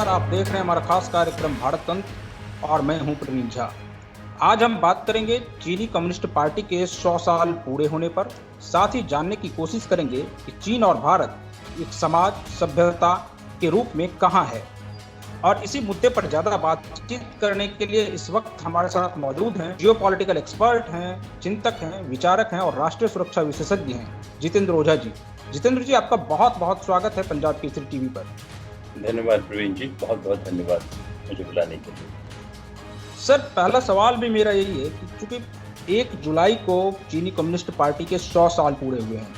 नमस्कार। आप देख रहे हैं हमारा खास कार्यक्रम भारत तंत्र और मैं हूं प्रवीण झा। आज हम बात करेंगे चीनी कम्युनिस्ट पार्टी के 100 साल पूरे होने पर। साथ ही जानने की कोशिश करेंगे कि चीन और भारत एक समाज सभ्यता के रूप में कहां है। और इसी मुद्दे पर ज़्यादा बातचीत करने के लिए इस वक्त हमारे साथ मौजूद हैं जियोपॉलिटिकल एक्सपर्ट हैं, चिंतक हैं, विचारक हैं और राष्ट्रीय सुरक्षा विशेषज्ञ हैं जितेंद्र ओझा जी। जितेंद्र जी, आपका बहुत बहुत स्वागत है पंजाब केसरी टीवी पर। धन्यवाद प्रवीण जी, बहुत बहुत धन्यवाद मुझे बुलाने के लिए। सर, पहला सवाल भी मेरा यही है कि चूंकि 1 जुलाई को चीनी कम्युनिस्ट पार्टी के 100 साल पूरे हुए हैं,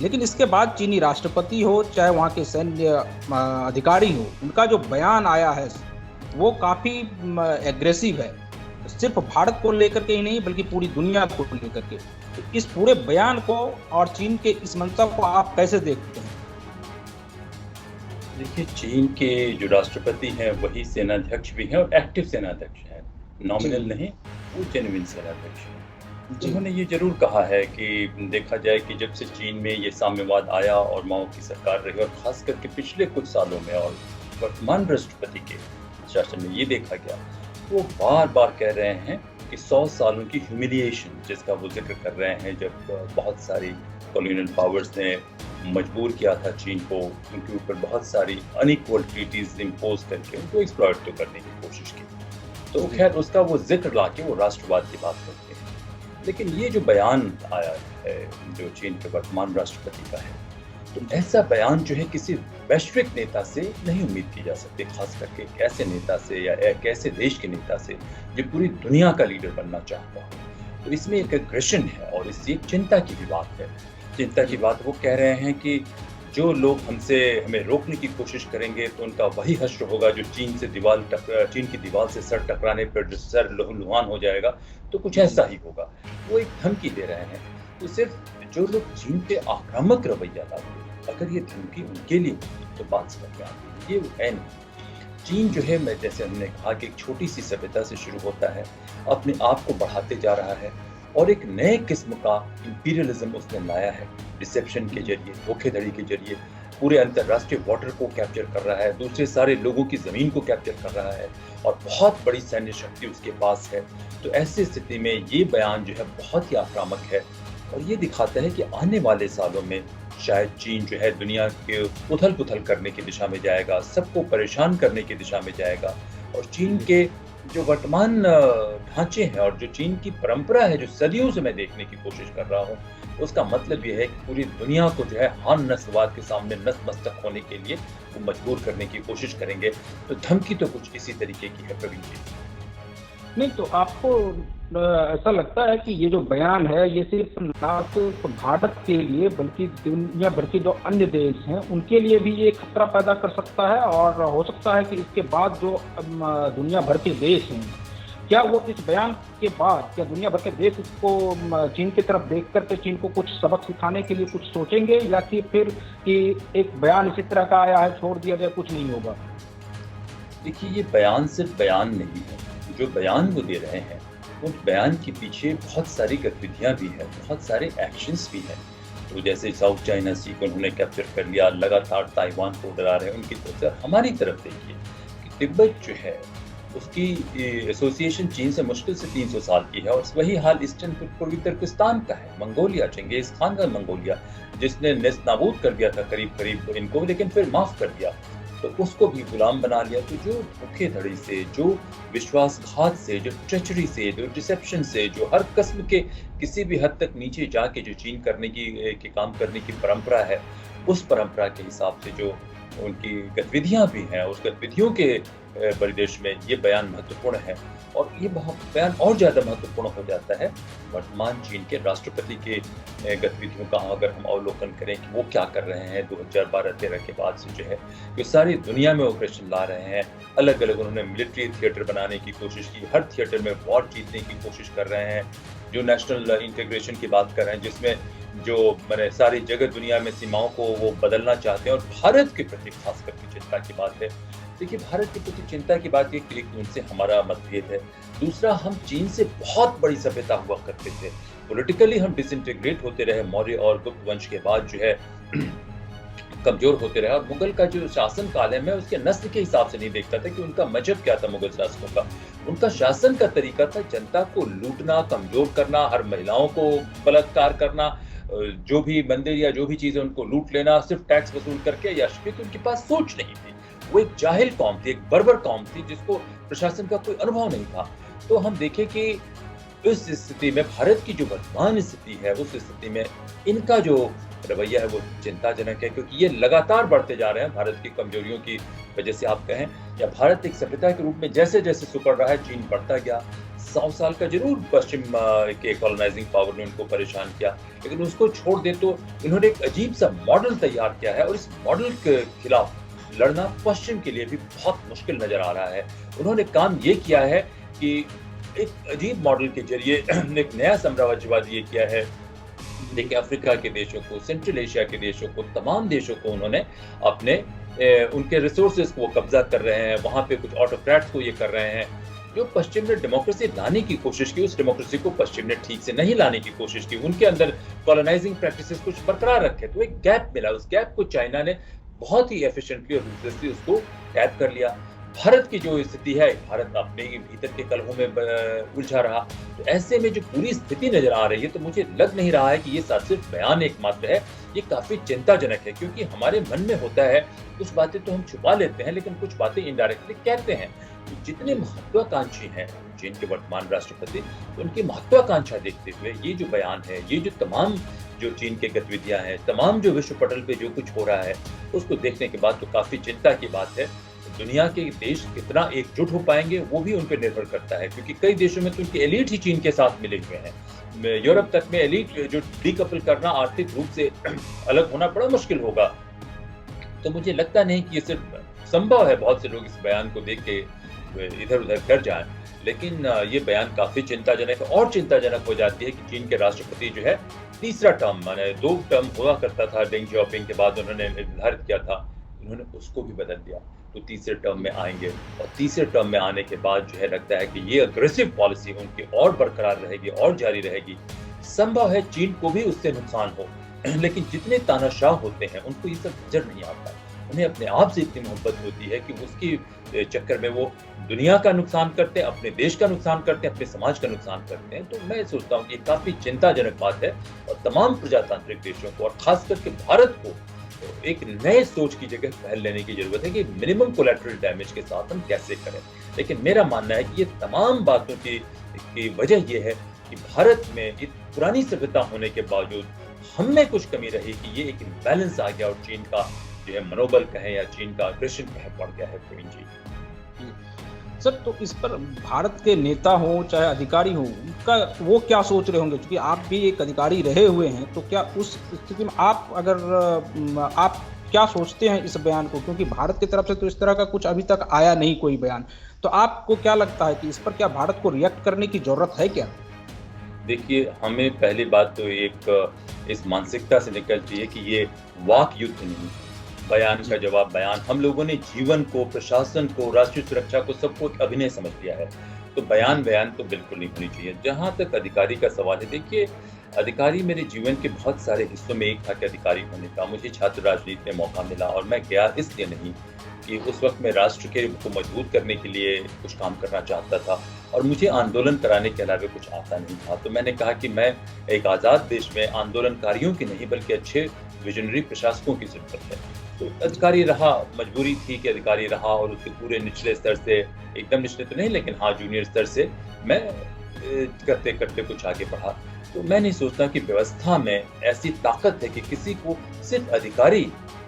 लेकिन इसके बाद चीनी राष्ट्रपति हो चाहे वहाँ के सैन्य अधिकारी हो, उनका जो बयान आया है वो काफ़ी एग्रेसिव है, सिर्फ भारत को लेकर के ही नहीं बल्कि पूरी दुनिया को लेकर के। तो इस पूरे बयान को और चीन के इस मंतव्य को आप कैसे देखते हैं? देखिए, चीन के जो राष्ट्रपति हैं वही सेनाध्यक्ष भी हैं और एक्टिव सेनाध्यक्ष हैं, नॉमिनल नहीं, वो जेन्युइन सेनाध्यक्ष हैं। उन्होंने ये जरूर कहा है कि देखा जाए कि जब से चीन में ये साम्यवाद आया और माओ की सरकार रही, और खास करके पिछले कुछ सालों में और वर्तमान राष्ट्रपति के शासन में ये देखा गया, वो बार बार कह रहे हैं कि 100 सालों की ह्यूमिलिएशन जिसका वो जिक्र कर रहे हैं, जब बहुत सारी कॉलोनियल पावर्स ने मजबूर किया था चीन को, उनके ऊपर बहुत सारी अनइक्वल ट्रीटीज इम्पोज करके उनको एक्सप्लॉइट तो करने की कोशिश की। तो खैर उसका वो जिक्र ला के वो राष्ट्रवाद की बात करते हैं। लेकिन ये जो बयान आया है जो चीन के वर्तमान राष्ट्रपति का है, तो ऐसा बयान जो है किसी वैश्विक नेता से नहीं उम्मीद की जा सकती, खास करके एक ऐसे नेता से या एक ऐसे देश के नेता से जो पूरी दुनिया का लीडर बनना चाहता हो। तो इसमें एक एग्रेशन है और इससे एक चिंता की भी बात है। चिंता की बात वो कह रहे हैं कि जो लोग हमें रोकने की कोशिश करेंगे तो उनका वही हश्र होगा जो चीन की दीवार से सर टकराने पर जो सर लुहान हो जाएगा, तो कुछ ऐसा ही होगा। वो एक धमकी दे रहे हैं। तो सिर्फ जो लोग चीन पे आक्रामक रवैया लाते, अगर ये धमकी उनके लिए तो बात समझ में आती है, ये है नहीं। चीन जो है, जैसे हमने कहा कि एक छोटी सी सभ्यता से शुरू होता है, अपने आप को बढ़ाते जा रहा है और एक नए किस्म का इंपीरियलिज्म उसने लाया है। रिसेप्शन के जरिए, धोखेधड़ी के जरिए पूरे अंतर्राष्ट्रीय वाटर को कैप्चर कर रहा है, दूसरे सारे लोगों की ज़मीन को कैप्चर कर रहा है और बहुत बड़ी सैन्य शक्ति उसके पास है। तो ऐसी स्थिति में ये बयान जो है बहुत ही आक्रामक है और ये दिखाता है कि आने वाले सालों में शायद चीन जो है दुनिया के उथल पुथल करने की दिशा में जाएगा, सबको परेशान करने की दिशा में जाएगा। और चीन के जो वर्तमान ढांचे हैं और जो चीन की परंपरा है, जो सदियों से मैं देखने की कोशिश कर रहा हूँ, उसका मतलब ये है कि पूरी दुनिया को जो है हान नस्लवाद के सामने नतमस्तक होने के लिए वो मजबूर करने की कोशिश करेंगे। तो धमकी तो कुछ इसी तरीके की है प्रवीण जी। नहीं तो आपको ऐसा लगता है कि ये जो बयान है ये सिर्फ ना सिर्फ भारत के लिए बल्कि दुनिया भर के जो अन्य देश हैं उनके लिए भी ये खतरा पैदा कर सकता है, और हो सकता है कि इसके बाद जो दुनिया भर के देश हैं, क्या वो इस बयान के बाद क्या दुनिया भर के देश इसको चीन की तरफ देख करके चीन को कुछ सबक सिखाने के लिए कुछ सोचेंगे, या कि फिर कि एक बयान इसी तरह का आया है छोड़ दिया जाए, कुछ नहीं होगा? देखिए, ये बयान सिर्फ बयान नहीं है। जो बयान वो दे रहे हैं, उस बयान के पीछे बहुत सारी गतिविधियां भी है, बहुत सारे एक्शंस भी हैं। तो जैसे साउथ चाइना सी को उन्होंने कैप्चर कर लिया, लगातार ताइवान को डरा रहे हैं उनकी तरफ से। हमारी तरफ देखिए कि तिब्बत जो है उसकी एसोसिएशन चीन से मुश्किल से 300 साल की है और वही हाल ईस्टर्न पूर्वी तुर्किस्तान का है। मंगोलिया, चंगेज खान का मंगोलिया, जिसने नेस्त नाबूद कर दिया था करीब करीब इनको, लेकिन फिर माफ कर दिया, तो उसको भी गुलाम बना लिया। तो जो धोखेधड़ी से, जो विश्वासघात से, जो ट्रेचरी से, जो डिसेप्शन से, जो हर किस्म के किसी भी हद तक नीचे जाके जो चीन करने की काम करने की परंपरा है, उस परंपरा के हिसाब से जो उनकी गतिविधियां भी हैं, उस गतिविधियों के परिदृश्य में ये बयान महत्वपूर्ण है। और ये बयान और ज़्यादा महत्वपूर्ण हो जाता है वर्तमान चीन के राष्ट्रपति के गतिविधियों का अगर हम अवलोकन करें कि वो क्या कर रहे हैं 2012-13 के बाद से, जो है कि सारी दुनिया में ऑपरेशन ला रहे हैं। अलग अलग उन्होंने मिलिट्री थिएटर बनाने की कोशिश की, हर थिएटर में वॉर जीतने की कोशिश कर रहे हैं। जो नेशनल इंटीग्रेशन की बात कर रहे हैं, जिसमें जो मैंने सारी जगह दुनिया में सीमाओं को वो बदलना चाहते हैं। और भारत के प्रति खास करके चिंता की बात है। देखिए, भारत के प्रति चिंता की बात एक उनसे हमारा मतभेद है। दूसरा, हम चीन से बहुत बड़ी सभ्यता हुआ करते थे। पॉलिटिकली हम डिसइंटीग्रेट होते रहे। मौर्य और गुप्त वंश के बाद जो है कमज़ोर होते रहे। और मुग़ल का जो शासन काल है, मैं उसके नस्ल के हिसाब से नहीं देखता था कि उनका मज़हब क्या था मुग़ल शासकों का। उनका शासन का तरीका था जनता को लूटना, कमज़ोर करना, हर महिलाओं को बलात्कार करना, जो भी मंदिर या जो भी चीज़ है उनको लूट लेना, सिर्फ़ टैक्स वसूल करके या क्योंकि उनके पास सोच नहीं थी। वो एक जाहिल कौम थी, एक बर्बर कौम थी जिसको प्रशासन का कोई अनुभव नहीं था। तो हम देखें कि इस स्थिति में भारत की जो वर्तमान स्थिति है, उस स्थिति में इनका जो रवैया है वो चिंताजनक है, क्योंकि ये लगातार बढ़ते जा रहे हैं भारत की कमजोरियों की वजह से आप कहें, या भारत एक सभ्यता के रूप में जैसे-जैसे सिकुड़ रहा है, चीन बढ़ता गया। 100 साल का ज़रूर पश्चिम के कॉलोनाइजिंग पावर ने उनको परेशान किया, लेकिन उसको छोड़ दें तो इन्होंने एक अजीब-सा मॉडल तैयार किया है और इस मॉडल के खिलाफ लड़ना पश्चिम के लिए भी बहुत मुश्किल नज़र आ रहा है। उन्होंने काम ये किया है कि एक अजीब मॉडल के ज़रिए एक नया साम्राज्यवाद ये किया है। देखिए, अफ्रीका के देशों को, सेंट्रल एशिया के देशों को, तमाम देशों को उन्होंने अपने उनके रिसोर्सेज़ को कब्ज़ा कर रहे हैं, वहाँ पे कुछ ऑटोक्रेट्स को ये कर रहे हैं। जो पश्चिम ने डेमोक्रेसी लाने की कोशिश की, उस डेमोक्रेसी को पश्चिम ने ठीक से नहीं लाने की कोशिश की। उनके अंदर कॉलोनाइजिंग प्रैक्टिसेस कुछ बरकरार रखे, तो एक गैप मिला। उस गैप को चाइना ने बहुत ही एफिशिएंटली और रूथलेसली उसको टैप कर लिया। भारत की जो स्थिति है, भारत अपने ही भीतर के कलहों में उलझा रहा। तो ऐसे में जो पूरी स्थिति नज़र आ रही है, तो मुझे लग नहीं रहा है कि ये सिर्फ बयान एकमात्र है। ये काफ़ी चिंताजनक है, क्योंकि हमारे मन में होता है, कुछ बातें तो हम छुपा लेते हैं, लेकिन कुछ बातें इनडायरेक्टली कहते हैं। तो जितने महत्वाकांक्षी हैं चीन के वर्तमान राष्ट्रपति, उनकी महत्वाकांक्षा देखते हुए ये जो बयान है, ये जो तमाम जो चीन की गतिविधियाँ हैं, तमाम जो विश्व पटल पे जो कुछ हो रहा है, उसको देखने के बाद तो काफ़ी चिंता की बात है। दुनिया के देश कितना एकजुट हो पाएंगे, वो भी उन पे निर्भर करता है, क्योंकि कई देशों में तो उनकी एलीट ही चीन के साथ मिले हुए हैं। यूरोप तक में एलीट जो डीकपल करना, आर्थिक रूप से अलग होना बड़ा मुश्किल होगा। तो मुझे लगता नहीं कि ये सिर्फ संभव है, बहुत से लोग इस बयान को देख के इधर-उधर कर जाएं, लेकिन ये बयान काफ़ी चिंताजनक है। और चिंताजनक हो जाती है कि चीन के राष्ट्रपति जो है, तीसरा टर्म, माने 2 टर्म हुआ करता था डेंग जियाओपिंग के बाद उन्होंने निर्धारित किया था, उन्होंने उसको भी बदल दिया। तो तीसरे टर्म में आएंगे, और तीसरे टर्म में आने के बाद जो है लगता है कि ये अग्रेसिव पॉलिसी उनकी और बरकरार रहेगी और जारी रहेगी। संभव है चीन को भी उससे नुकसान हो, लेकिन जितने तानाशाह होते हैं उनको ये सब नजर नहीं आता। उन्हें अपने आप से इतनी मोहब्बत होती है कि उसकी चक्कर में वो दुनिया का नुकसान करते हैं, अपने देश का नुकसान करते हैं, अपने समाज का नुकसान करते हैं। तो मैं सोचता हूँ कि ये काफ़ी चिंताजनक बात है, और तमाम प्रजातांत्रिक देशों को और खास करके भारत को एक नए सोच की जगह पहल लेने की जरूरत है कि मिनिमम कोलैटरल डैमेज के साथ हम कैसे करें। लेकिन मेरा मानना है कि ये तमाम बातों की वजह ये है कि भारत में एक पुरानी सभ्यता होने के बावजूद हम में कुछ कमी रही कि ये एक इम्बैलेंस आ गया, और चीन का जो है मनोबल कहें या चीन का अग्रेशन कहें बढ़ गया है। प्रवीण जी सर, तो इस पर भारत के नेता हो चाहे अधिकारी हो, उनका वो क्या सोच रहे होंगे, क्योंकि आप भी एक अधिकारी रहे हुए हैं, तो क्या उस स्थिति में आप क्या सोचते हैं इस बयान को, क्योंकि भारत की तरफ से तो इस तरह का कुछ अभी तक आया नहीं कोई बयान, तो आपको क्या लगता है कि इस पर क्या भारत को रिएक्ट करने की जरूरत है क्या? देखिए, हमें पहली बात तो एक इस मानसिकता से निकलनी चाहिए कि ये वाक युद्ध नहीं, बयान का जवाब बयान। हम लोगों ने जीवन को, प्रशासन को, राष्ट्रीय सुरक्षा को, सबको एक अभिनय समझ लिया है। तो बयान तो बिल्कुल नहीं होनी चाहिए। जहाँ तक अधिकारी का सवाल है, देखिए, अधिकारी मेरे जीवन के बहुत सारे हिस्सों में एक था कि अधिकारी होने का। मुझे छात्र राजनीति में मौका मिला, और मैं गया इसलिए नहीं कि उस वक्त मैं राष्ट्र के को मजबूत करने के लिए कुछ काम करना चाहता था, और मुझे आंदोलन कराने के अलावा कुछ आता नहीं था। तो मैंने कहा कि मैं एक आज़ाद देश में आंदोलनकारियों की नहीं, बल्कि अच्छे विजनरी प्रशासकों की ज़रूरत है। तो अधिकारी रहा, मजबूरी थी कि अधिकारी रहा, और उसके पूरे निचले स्तर से, एकदम निचले तो नहीं, लेकिन हाँ जूनियर स्तर से मैं करते करते कुछ आगे बढ़ा। तो मैं नहीं सोचता कि व्यवस्था में ऐसी ताकत है कि किसी को सिर्फ अधिकारी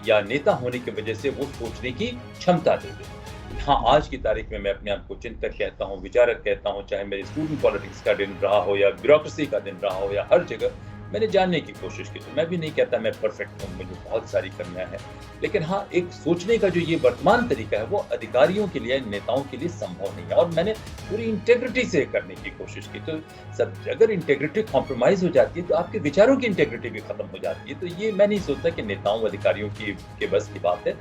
या नेता होने की वजह से वो सोचने की क्षमता दे दे। हाँ, आज की तारीख में मैं अपने आप को चिंतक कहता हूँ, विचारक कहता हूँ, चाहे मेरे स्टूडेंट पॉलिटिक्स का दिन रहा हो या ब्यूरोक्रेसी का दिन रहा हो, या हर जगह मैंने जानने की कोशिश की। तो मैं भी नहीं कहता मैं परफेक्ट हूँ, मुझे बहुत सारी कमियां हैं, लेकिन हाँ, एक सोचने का जो ये वर्तमान तरीका है, वो अधिकारियों के लिए, नेताओं के लिए संभव नहीं है, और मैंने पूरी इंटेग्रिटी से करने की कोशिश की। तो सब अगर इंटेग्रिटी कॉम्प्रोमाइज हो जाती है, तो आपके विचारों की इंटेग्रिटी भी खत्म हो जाती है। तो ये मैं नहीं सोचता कि नेताओं, अधिकारियों के बस की बात है।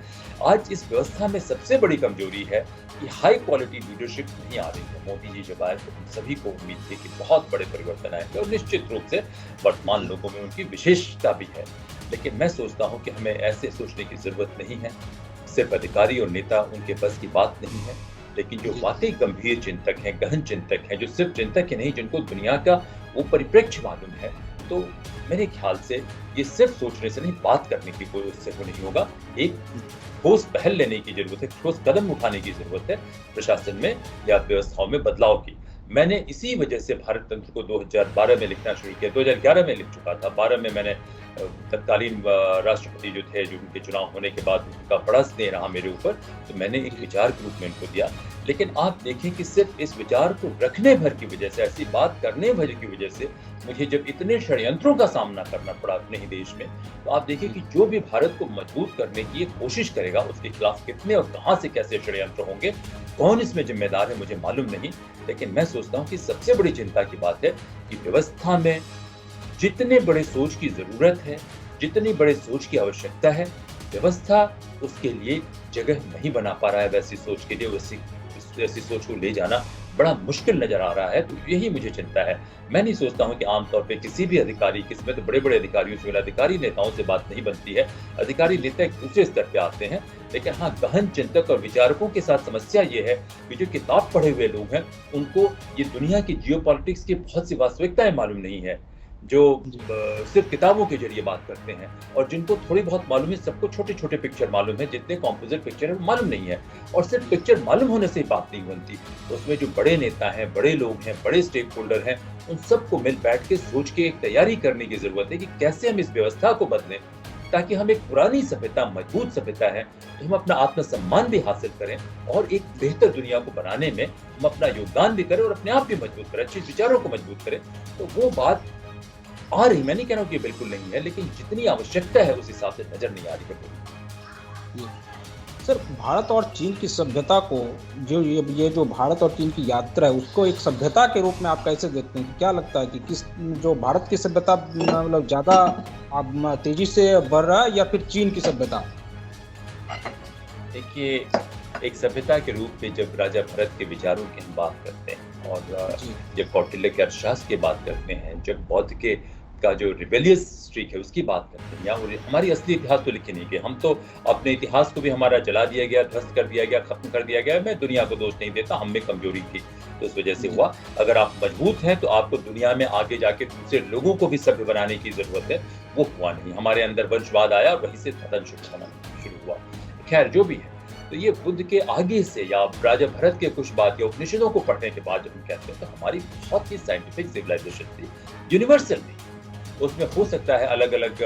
आज इस व्यवस्था में सबसे बड़ी कमजोरी है कि हाई क्वालिटी लीडरशिप नहीं आ रही है। मोदी जी जब आए तो हम सभी को उम्मीद थी कि बहुत बड़े परिवर्तन आएंगे, और निश्चित रूप से वर्तमान लोगों में उनकी विशेषता भी है। लेकिन मैं सोचता हूँ कि हमें ऐसे सोचने की ज़रूरत नहीं है। सिर्फ़ अधिकारी और नेता उनके बस की बात नहीं है, लेकिन जो जी, वाक़ई गंभीर चिंतक हैं, गहन चिंतक हैं, जो सिर्फ़ चिंतक ही नहीं जिनको दुनिया का वो परिप्रेक्ष्य मालूम है, तो मेरे ख़्याल से ये सिर्फ़ सोचने से नहीं, बात करने की कोई उससे वो नहीं होगा। एक ठोस पहल लेने की ज़रूरत है, ठोस कदम उठाने की ज़रूरत है प्रशासन में या व्यवस्थाओं में बदलाव की। मैंने इसी वजह से भारत तंत्र को 2012 में लिखना शुरू किया, 2011 में लिख चुका था, 12 में मैंने तत्कालीन राष्ट्रपति जो थे, जो उनके चुनाव होने के बाद उनका बड़ा स्नेह रहा मेरे ऊपर, तो मैंने एक विचार के रूप में इनको दिया। लेकिन आप देखें कि सिर्फ़ इस विचार को रखने भर की वजह से, ऐसी बात करने भर की वजह से, मुझे जब इतने षड्यंत्रों का सामना करना पड़ा अपने ही देश में, तो आप देखिए कि जो भी भारत को मजबूत करने की एक कोशिश करेगा, उसके खिलाफ कितने और कहाँ से कैसे षड्यंत्र होंगे, कौन इसमें ज़िम्मेदार है मुझे मालूम नहीं। लेकिन मैं सोचता हूँ कि सबसे बड़ी चिंता की बात है कि व्यवस्था में जितने बड़े सोच की ज़रूरत है, जितनी बड़े सोच की आवश्यकता है, व्यवस्था उसके लिए जगह नहीं बना पा रहा है वैसी सोच के लिए, वैसी सोच को ले जाना बड़ा मुश्किल नज़र आ रहा है, तो यही मुझे चिंता है। मैं नहीं सोचता हूँ कि आम तौर पे किसी भी अधिकारी, किस्में तो बड़े-बड़े अधिकारियों से मिला, अधिकारी नेताओं से बात नहीं बनती है। अधिकारी नेता एक दूसरे स्तर पे आते हैं, लेकिन हाँ, गहन चिंतक और विचारकों के साथ समस्या ये है कि जो किताब पढ़े हुए लोग हैं, उनको ये दुनिया की जियोपॉलिटिक्स की बहुत सी वास्तविकताएँ मालूम नहीं है। जो जी, सिर्फ़ किताबों के ज़रिए बात करते हैं और जिनको थोड़ी बहुत मालूम है, सबको छोटे-छोटे पिक्चर मालूम है, जितने कॉम्पोज़िट पिक्चर है वो मालूम नहीं है और सिर्फ़ पिक्चर मालूम होने से ही बात नहीं बनती। उसमें जो बड़े नेता हैं, बड़े लोग हैं, बड़े स्टेक होल्डर हैं, उन सबको मिल बैठ के सोच के एक तैयारी करने की ज़रूरत है कि कैसे हम इस व्यवस्था को बदलें, ताकि हम एक पुरानी सभ्यता, मजबूत सभ्यता है, तो हम अपना आत्मसम्मान भी हासिल करें और एक बेहतर दुनिया को बनाने में हम अपना योगदान भी करें और अपने आप भी मजबूत करें, अच्छे विचारों को मजबूत करें। तो वो बात आ रही, मैं नहीं कह रहा हूँ कि बिल्कुल नहीं है, लेकिन जितनी आवश्यकता है उस हिसाब से नज़र नहीं आ रही है पूरी। जी। सर, भारत और चीन की सभ्यता को, जो ये जो भारत और चीन की यात्रा है, उसको एक सभ्यता के रूप में आप कैसे देखते हैं? कि क्या लगता है कि किस जो भारत की सभ्यता मतलब ज़्यादा तेज़ी से बढ़ रहा है या फिर चीन की सभ्यता? देखिए, एक सभ्यता के रूप में जब राजा भरत के विचारों की हम बात करते हैं और जी, जब कौटिल्य के अर्थशास्त्र की बात करते हैं, जब बौद्ध के का जो रिबेलियस स्ट्रीक है उसकी बात करते हैं या और हमारी असली इतिहास तो लिखे नहीं गए। हम तो अपने इतिहास को भी हमारा जला दिया गया, ध्वस्त कर दिया गया, खत्म कर दिया गया। मैं दुनिया को दोष नहीं देता, हम में कमजोरी थी, तो उस वजह से जी, हुआ। अगर आप मजबूत हैं तो आपको दुनिया में आगे जाके दूसरे लोगों को भी सभ्य बनाने की ज़रूरत है, वो हुआ नहीं। हमारे अंदर वंशवाद आया और वहीं से धर्म शुरू हुआ। खैर जो भी है, तो ये बुद्ध के आगे से या राजा भरत के कुछ बात या उपनिषदों को पढ़ने के बाद जब हम कहते हैं तो हमारी बहुत ही साइंटिफिक सिविलाइजेशन थी, यूनिवर्सल थी। उसमें हो सकता है अलग-अलग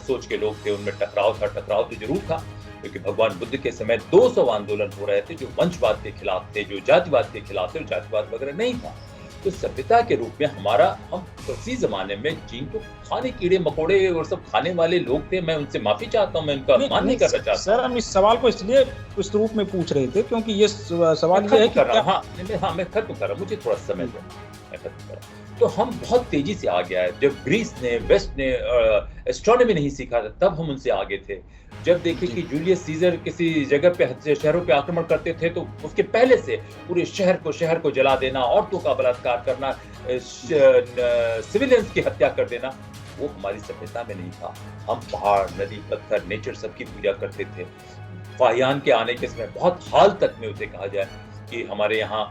सोच के लोग थे, उनमें टकराव तो ज़रूर था, क्योंकि भगवान बुद्ध के समय 200 आंदोलन हो रहे थे, जो वंशवाद के खिलाफ थे, जो जातिवाद के खिलाफ थे और जातिवाद वगैरह नहीं था। तो सभ्यता के रूप में हम उसी ज़माने में चीन को खाने कीड़े-मकोड़े और सब खाने वाले लोग थे। मैं उनसे माफ़ी चाहता हूँ, मैं उनका अपमान नहीं करना चाहता सर, हूँ। हम इस सवाल को इसलिए इस रूप में पूछ रहे थे क्योंकि ये मैं सवाल ये है खत्म कि कर रहा क्या। हूँ। हाँ, मैं खत्म कर रहा हूँ, मुझे थोड़ा समय दो, मैं खत्म कर रहा हूँ। तो हम बहुत तेज़ी से आगे आए, जब ग्रीस ने, वेस्ट ने एस्ट्रोनॉमी नहीं सीखा था, तब हम उनसे आगे थे। जब देखें जी, कि जूलियस सीज़र किसी जगह पे शहरों पे आक्रमण करते थे, तो उसके पहले से पूरे शहर को जला देना, औरतों का बलात्कार करना, सिविलियंस की हत्या कर देना, वो हमारी सभ्यता में नहीं था। हम पहाड़, नदी, पत्थर, नेचर सबकी पूजा करते थे। फाहियान के आने के समय बहुत हाल तक में उसे कहा जाए कि हमारे यहाँ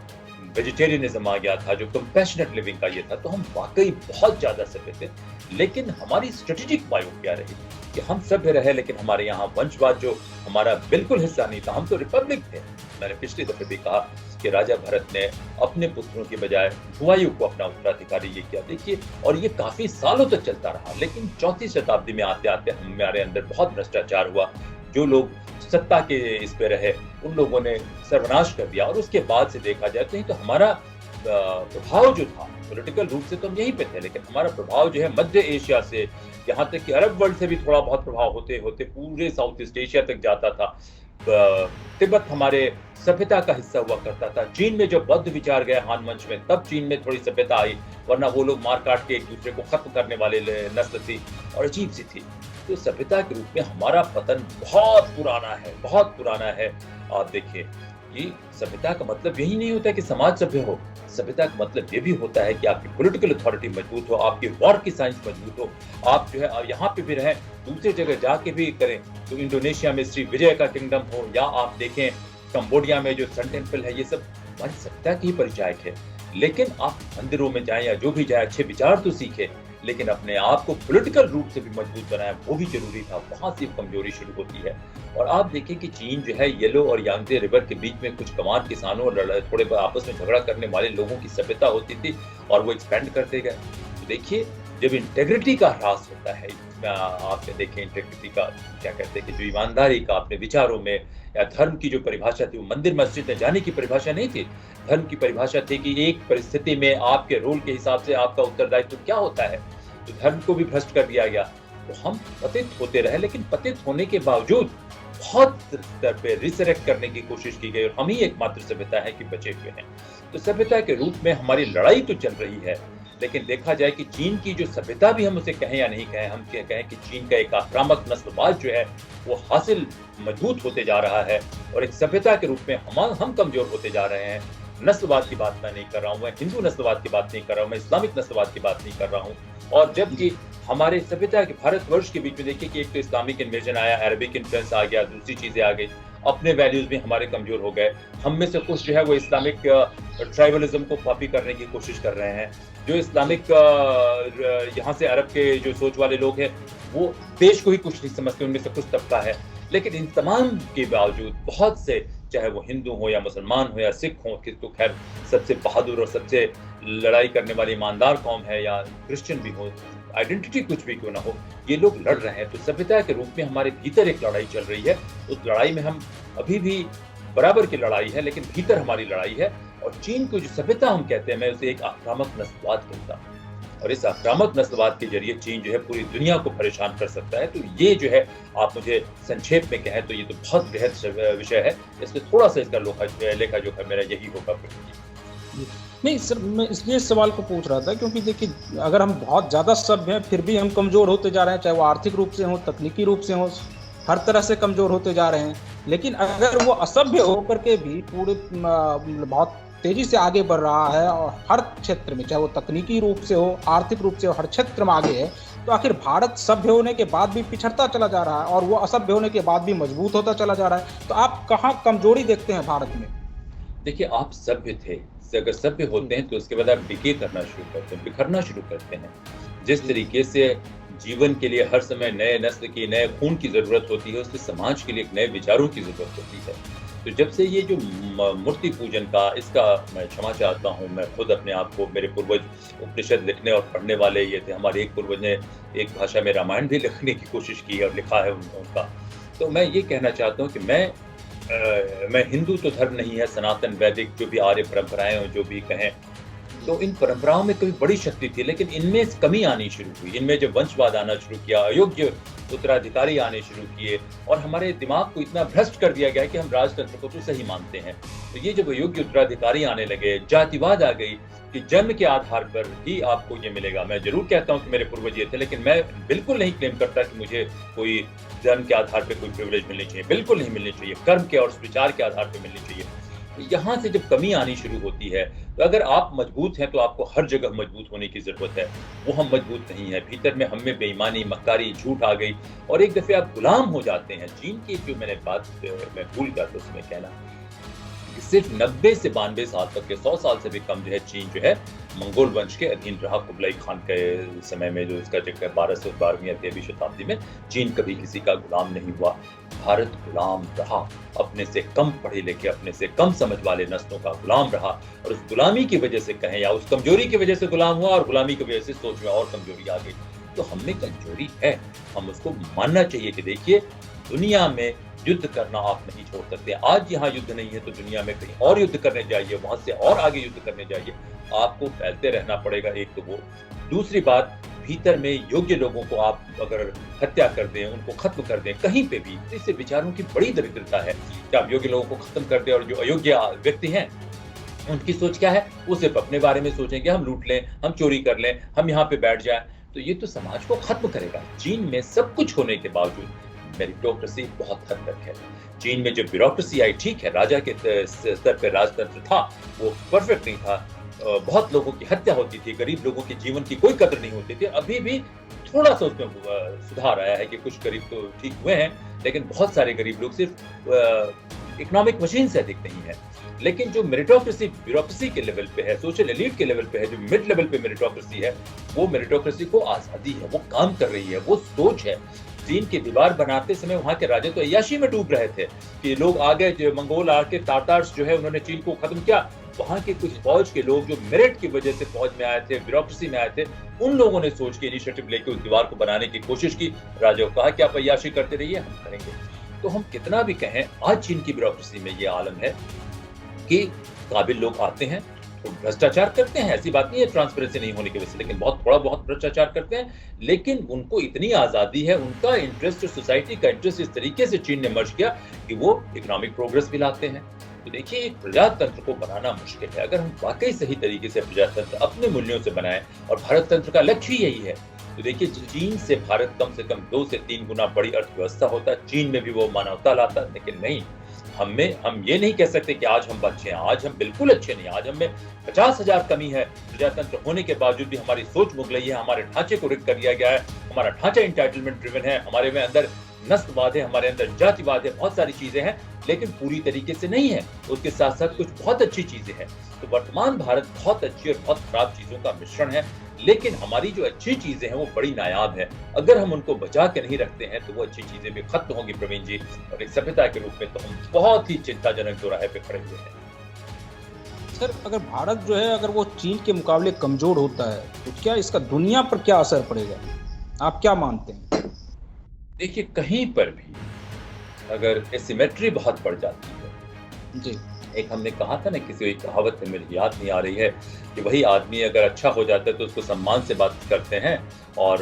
वेजिटेरियनिज़्म आ गया था, जो कंपैशनेट लिविंग का ये था, तो हम वाक़ई बहुत ज़्यादा सभ्य थे। लेकिन हमारी स्ट्रैटेजिक मायोपिया रही कि हम सभ्य रहे, लेकिन हमारे यहाँ वंशवाद जो हमारा बिल्कुल हिस्सा नहीं था, हम तो रिपब्लिक थे। मैंने पिछली दफ़े भी कहा कि राजा भरत ने अपने पुत्रों के बजाय हुमायूँ को अपना उत्तराधिकारी ये किया। देखिए, और ये काफ़ी सालों तक चलता रहा, लेकिन 4वीं शताब्दी में आते-आते हमारे अंदर बहुत भ्रष्टाचार हुआ। जो लोग सत्ता के इस पे रहे, उन लोगों ने सर्वनाश कर दिया और उसके बाद से देखा जाए तो तो हमारा प्रभाव जो था, पॉलिटिकल रूप से तो हम यहीं पे थे, लेकिन हमारा प्रभाव जो है मध्य एशिया से, यहाँ तक कि अरब वर्ल्ड से भी थोड़ा बहुत प्रभाव होते-होते पूरे साउथ ईस्ट एशिया तक जाता था। तिब्बत हमारे सभ्यता का हिस्सा हुआ करता था। चीन में जब बौद्ध विचार गए हान वंश में, तब चीन में थोड़ी सभ्यता आई, वरना वो लोग मार काट के एक दूसरे को खत्म करने वाले नस्ल थी और अजीब सी थी। तो सभ्यता के रूप में हमारा पतन बहुत पुराना है। आप देखिए, ये सभ्यता का मतलब यही नहीं होता कि समाज सभ्य हो। सभ्यता का मतलब ये भी होता है कि आपकी पॉलिटिकल अथॉरिटी मजबूत हो, आपकी वॉर की साइंस मजबूत हो, आप जो है यहाँ पे भी रहें, दूसरी जगह जाके भी करें। तो इंडोनेशिया में श्री विजय का किंगडम हो, या आप देखें कंबोडिया में जो सन टेम्पल है, ये सब हमारी सभ्यता की ही परिचायक है। लेकिन आप मंदिरों में जाएं या जो भी जाए, अच्छे विचार तो सीखें, लेकिन अपने आप को पॉलिटिकल रूप से भी मजबूत बनाया, वो भी जरूरी था। वहां से कमजोरी शुरू होती है। और आप देखिए कि चीन जो है येलो और यांगजे रिवर के बीच में कुछ कमार किसानों और थोड़े आपस में झगड़ा करने वाले लोगों की सभ्यता होती थी, और वो एक्सपेंड करते गए। तो देखिए, जब इंटेग्रिटी का ह्रास होता है, आप देखें इंटेग्रिटी का क्या कहते हैं कि जो ईमानदारी का अपने विचारों में, या धर्म की जो परिभाषा थी, वो मंदिर मस्जिद में जाने की परिभाषा नहीं थी। धर्म की परिभाषा थी कि एक परिस्थिति में आपके रोल के हिसाब से आपका उत्तरदायित्व क्या होता है। तो धर्म को भी भ्रष्ट कर दिया गया। तो हम पतित होते रहे, लेकिन पतित होने के बावजूद बहुत स्तर पे रिसरेक्ट करने की कोशिश की गई, और हम ही एकमात्र सभ्यता है कि बचे हुए हैं। तो सभ्यता के रूप में हमारी लड़ाई तो चल रही है, लेकिन देखा जाए कि चीन की जो सभ्यता भी, हम उसे कहें या नहीं कहें, हम कहें कि चीन का एक आक्रामक नस्लवाद जो है वो हासिल मजबूत होते जा रहा है, और एक सभ्यता के रूप में हम कमजोर होते जा रहे हैं। नस्लवाद की बात मैं नहीं कर रहा हूँ, मैं हिंदू नस्लवाद की बात नहीं कर रहा हूँ, मैं इस्लामिक नस्लवाद की बात नहीं कर रहा हूँ। और जबकि हमारे सभ्यता के भारतवर्ष के बीच में देखिए कि एक तो इस्लामिक इन्वेजन आया, अरबिक इन्फ्लुएंस आ गया, दूसरी चीजें आ गई, अपने वैल्यूज भी हमारे कमजोर हो गए। हम में से कुछ जो है वो इस्लामिक ट्राइबलिज्म को कॉपी करने की कोशिश कर रहे हैं। जो इस्लामिक यहाँ से अरब के जो सोच वाले लोग हैं, वो देश को ही कुछ नहीं समझते, उनमें से कुछ तबका है। लेकिन इन तमाम के बावजूद बहुत से, चाहे वो हिंदू हो या मुसलमान हो या सिख हो, कि तो खैर सबसे बहादुर और सबसे लड़ाई करने वाली ईमानदार कौम है, या क्रिश्चियन भी हो, आइडेंटिटी कुछ भी क्यों ना हो, ये लोग लड़ रहे हैं। तो सभ्यता के रूप में हमारे भीतर एक लड़ाई चल रही है। उस लड़ाई में हम अभी भी बराबर की लड़ाई है, लेकिन भीतर हमारी लड़ाई है। और चीन को जो सभ्यता हम कहते हैं, मैं उसे एक आक्रामक नस्लवाद कहता हूँ, और इस आक्रामक नस्लवाद के जरिए चीन जो है पूरी दुनिया को परेशान कर सकता है। तो ये जो है, आप मुझे संक्षेप में कहें तो ये तो बहुत बृहद विषय है। इसमें थोड़ा सा इसका लेखा जोखा मेरा यही होगा। नहीं सर, मैं इसलिए इस सवाल को पूछ रहा था क्योंकि देखिए, अगर हम बहुत ज़्यादा सभ्य हैं फिर भी हम कमज़ोर होते जा रहे हैं, चाहे वो आर्थिक रूप से हो, तकनीकी रूप से हो, हर तरह से कमज़ोर होते जा रहे हैं। लेकिन अगर वो असभ्य होकर के भी पूरे बहुत तेज़ी से आगे बढ़ रहा है, और हर क्षेत्र में, चाहे वो तकनीकी रूप से हो, आर्थिक रूप से हो, हर क्षेत्र में आगे है, तो आखिर भारत सभ्य होने के बाद भी पिछड़ता चला जा रहा है, और वो असभ्य होने के बाद भी मजबूत होता चला जा रहा है। तो आप कहाँ कमजोरी देखते हैं भारत में? देखिए, आप सभ्य थे, अगर सभ्य होते हैं तो उसके बाद आप डिके करना शुरू करते हैं, बिखरना शुरू करते हैं। जिस तरीके से जीवन के लिए हर समय नए नस्ल की, नए खून की जरूरत होती है, उसके समाज के लिए नए विचारों की जरूरत होती है। तो जब से ये जो मूर्ति पूजन का, इसका मैं क्षमा चाहता हूँ, मैं खुद अपने आप को, मेरे पूर्वज उपनिषद लिखने और पढ़ने वाले ये थे। हमारे एक पूर्वज ने एक भाषा में रामायण भी लिखने की कोशिश की और लिखा है उनका। तो मैं ये कहना चाहता हूँ कि मैं हिंदू तो धर्म नहीं है, सनातन वैदिक जो भी आर्य परंपराएं हो, जो भी कहें, तो इन परंपराओं में कभी बड़ी शक्ति थी, लेकिन इनमें कमी आनी शुरू हुई। इनमें जब वंशवाद आना शुरू किया, अयोग्य उत्तराधिकारी आने शुरू किए, और हमारे दिमाग को इतना भ्रष्ट कर दिया गया कि हम राजतंत्र को तो सही मानते हैं। तो ये जब अयोग्य उत्तराधिकारी आने लगे, जातिवाद आ गई कि जन्म के आधार पर ही आपको ये मिलेगा। मैं जरूर कहता हूँ कि मेरे पूर्वज ये थे, लेकिन मैं बिल्कुल नहीं क्लेम करता कि मुझे कोई धर्म के आधार पर कोई प्रिविलेज मिलनी चाहिए, बिल्कुल नहीं मिलनी चाहिए। कर्म के और विचार के आधार पर मिलनी चाहिए। यहाँ से जब कमी आनी शुरू होती है, तो अगर आप मजबूत हैं तो आपको हर जगह मजबूत होने की जरूरत है। वो हम मजबूत नहीं है, भीतर में हम में बेईमानी, मक्कारी, झूठ आ गई, और एक दफे आप गुलाम हो जाते हैं। चीन की जो मैंने बात मैं भूल गया था उसमें कहना, सिर्फ 90 से 92 साल तक के 100 साल से भी कम जो है चीन जो है मंगोल वंश के अधीन रहा। कुबलाई खान के समय में जो इसका जिक्र 1212वीं या 13वीं शताब्दी में, चीन कभी किसी का गुलाम नहीं हुआ। भारत गुलाम रहा, अपने से कम पढ़े लिखे, अपने से कम समझ वाले नस्लों का गुलाम रहा, और उस गुलामी की वजह से कहें या उस कमजोरी की वजह से गुलाम हुआ, और गुलामी की वजह से सोच में और कमजोरी आ गई। तो हम में कमजोरी है, हम उसको मानना चाहिए कि देखिए, दुनिया में युद्ध करना आप नहीं छोड़ सकते। आज यहाँ युद्ध नहीं है तो दुनिया में कहीं और युद्ध करने जाइए, वहां से और आगे युद्ध करने जाइए। आपको फैलते रहना पड़ेगा, एक तो वो। दूसरी बात, भीतर में योग्य लोगों को आप अगर हत्या कर दें, उनको खत्म कर दें कहीं पे भी, तो इससे विचारों की बड़ी दरिद्रता है कि आप योग्य लोगों को खत्म कर दें, और जो अयोग्य व्यक्ति हैं उनकी सोच क्या है, वो सिर्फ अपने बारे में सोचेंगे, हम लूट लें, हम चोरी कर लें, हम यहाँ पे बैठ जाएं। तो ये तो समाज को खत्म करेगा। चीन में सब कुछ होने के बावजूद मेरिटोक्रेसी बहुत हद तक है। चीन में जब ब्यूरोक्रेसी आई, ठीक है, राजा के स्तर पर राजतंत्र था, वो परफेक्ट नहीं था, बहुत लोगों की हत्या होती थी, गरीब लोगों के जीवन की कोई कदर नहीं होती थी। अभी भी थोड़ा सा उसमें सुधार आया है कि कुछ गरीब तो ठीक हुए हैं, लेकिन बहुत सारे गरीब लोग सिर्फ इकोनॉमिक मशीन से अधिक नहीं है। लेकिन जो मेरिटोक्रेसी ब्यूरोक्रेसी के लेवल पे है, सोशल एलीट के लेवल पे है, जो मिड लेवल पे मेरिटोक्रेसी है, वो मेरिटोक्रेसी को आजादी है, वो काम कर रही है, वो सोच है। चीन की दीवार बनाते समय वहां के राजा तो अय्याशी में डूब रहे थे कि लोग आ गए, जो मंगोल आके तातार्स जो है उन्होंने चीन को खत्म किया। वहां के कुछ फौज के लोग जो मेरिट की वजह से फौज में आए थे, ब्यूरोक्रेसी में आए थे, उन लोगों ने सोच के इनिशिएटिव लेके उस दीवार को बनाने की कोशिश की। राजा को कहा कि आप अय्याशी करते रहिए, हम करेंगे। तो हम कितना भी कहें, आज चीन की ब्यूरोक्रेसी में ये आलम है कि काबिल लोग आते हैं तो भ्रष्टाचार करते हैं, ऐसी बात नहीं है ट्रांसपेरेंसी नहीं होने की वजह से, लेकिन थोड़ा बहुत भ्रष्टाचार करते हैं। लेकिन उनको इतनी आजादी है, उनका इंटरेस्ट, सोसाइटी का इंटरेस्ट इस तरीके से चीन ने मर्ज किया कि वो इकोनॉमिक प्रोग्रेस भी लाते हैं। तो देखिए, एक प्रजातंत्र को बनाना मुश्किल है। अगर हम वाकई सही तरीके से प्रजातंत्र अपने मूल्यों से बनाएं, और भारत तंत्र का लक्ष्य ही यही है, तो देखिए चीन से भारत कम से कम 2 से 3 गुना बड़ी अर्थव्यवस्था होता है। चीन में भी वो मानवता लाता, लेकिन नहीं, हम ये नहीं कह सकते कि आज हम अच्छे हैं। आज हम बिल्कुल अच्छे नहीं, आज हमें 50,000 कमी है। प्रजातंत्र होने के बावजूद भी हमारी सोच मुगलई है, हमारे ढांचे को रिक्त कर दिया गया है, हमारा ढांचा इंटाइटलमेंट ड्रिवन है, हमारे में अंदर नस्लवाद है, हमारे अंदर जातिवाद है, बहुत सारी चीजें हैं, लेकिन पूरी तरीके से नहीं है। उसके साथ साथ कुछ बहुत अच्छी चीजें हैं। तो वर्तमान भारत बहुत अच्छी और बहुत खराब चीजों का मिश्रण है, लेकिन हमारी जो अच्छी चीजें हैं वो बड़ी नायाब है। अगर हम उनको बचा के नहीं रखते हैं तो वो अच्छी चीजें भी खत्म होंगी प्रवीण जी, और एक सभ्यता के रूप में तो हम बहुत ही चिंताजनक चौराहे पे खड़े हुए हैं। सर, अगर भारत जो है अगर वो चीन के मुकाबले कमजोर होता है तो क्या इसका दुनिया पर क्या असर पड़ेगा, आप क्या मानते हैं? देखिए, कहीं पर भी अगर एसिमेट्री बहुत बढ़ जाती है जी, एक हमने कहा था ना, किसी एक कहावत है, मेरी याद नहीं आ रही है, कि वही आदमी अगर अच्छा हो जाता है तो उसको सम्मान से बात करते हैं, और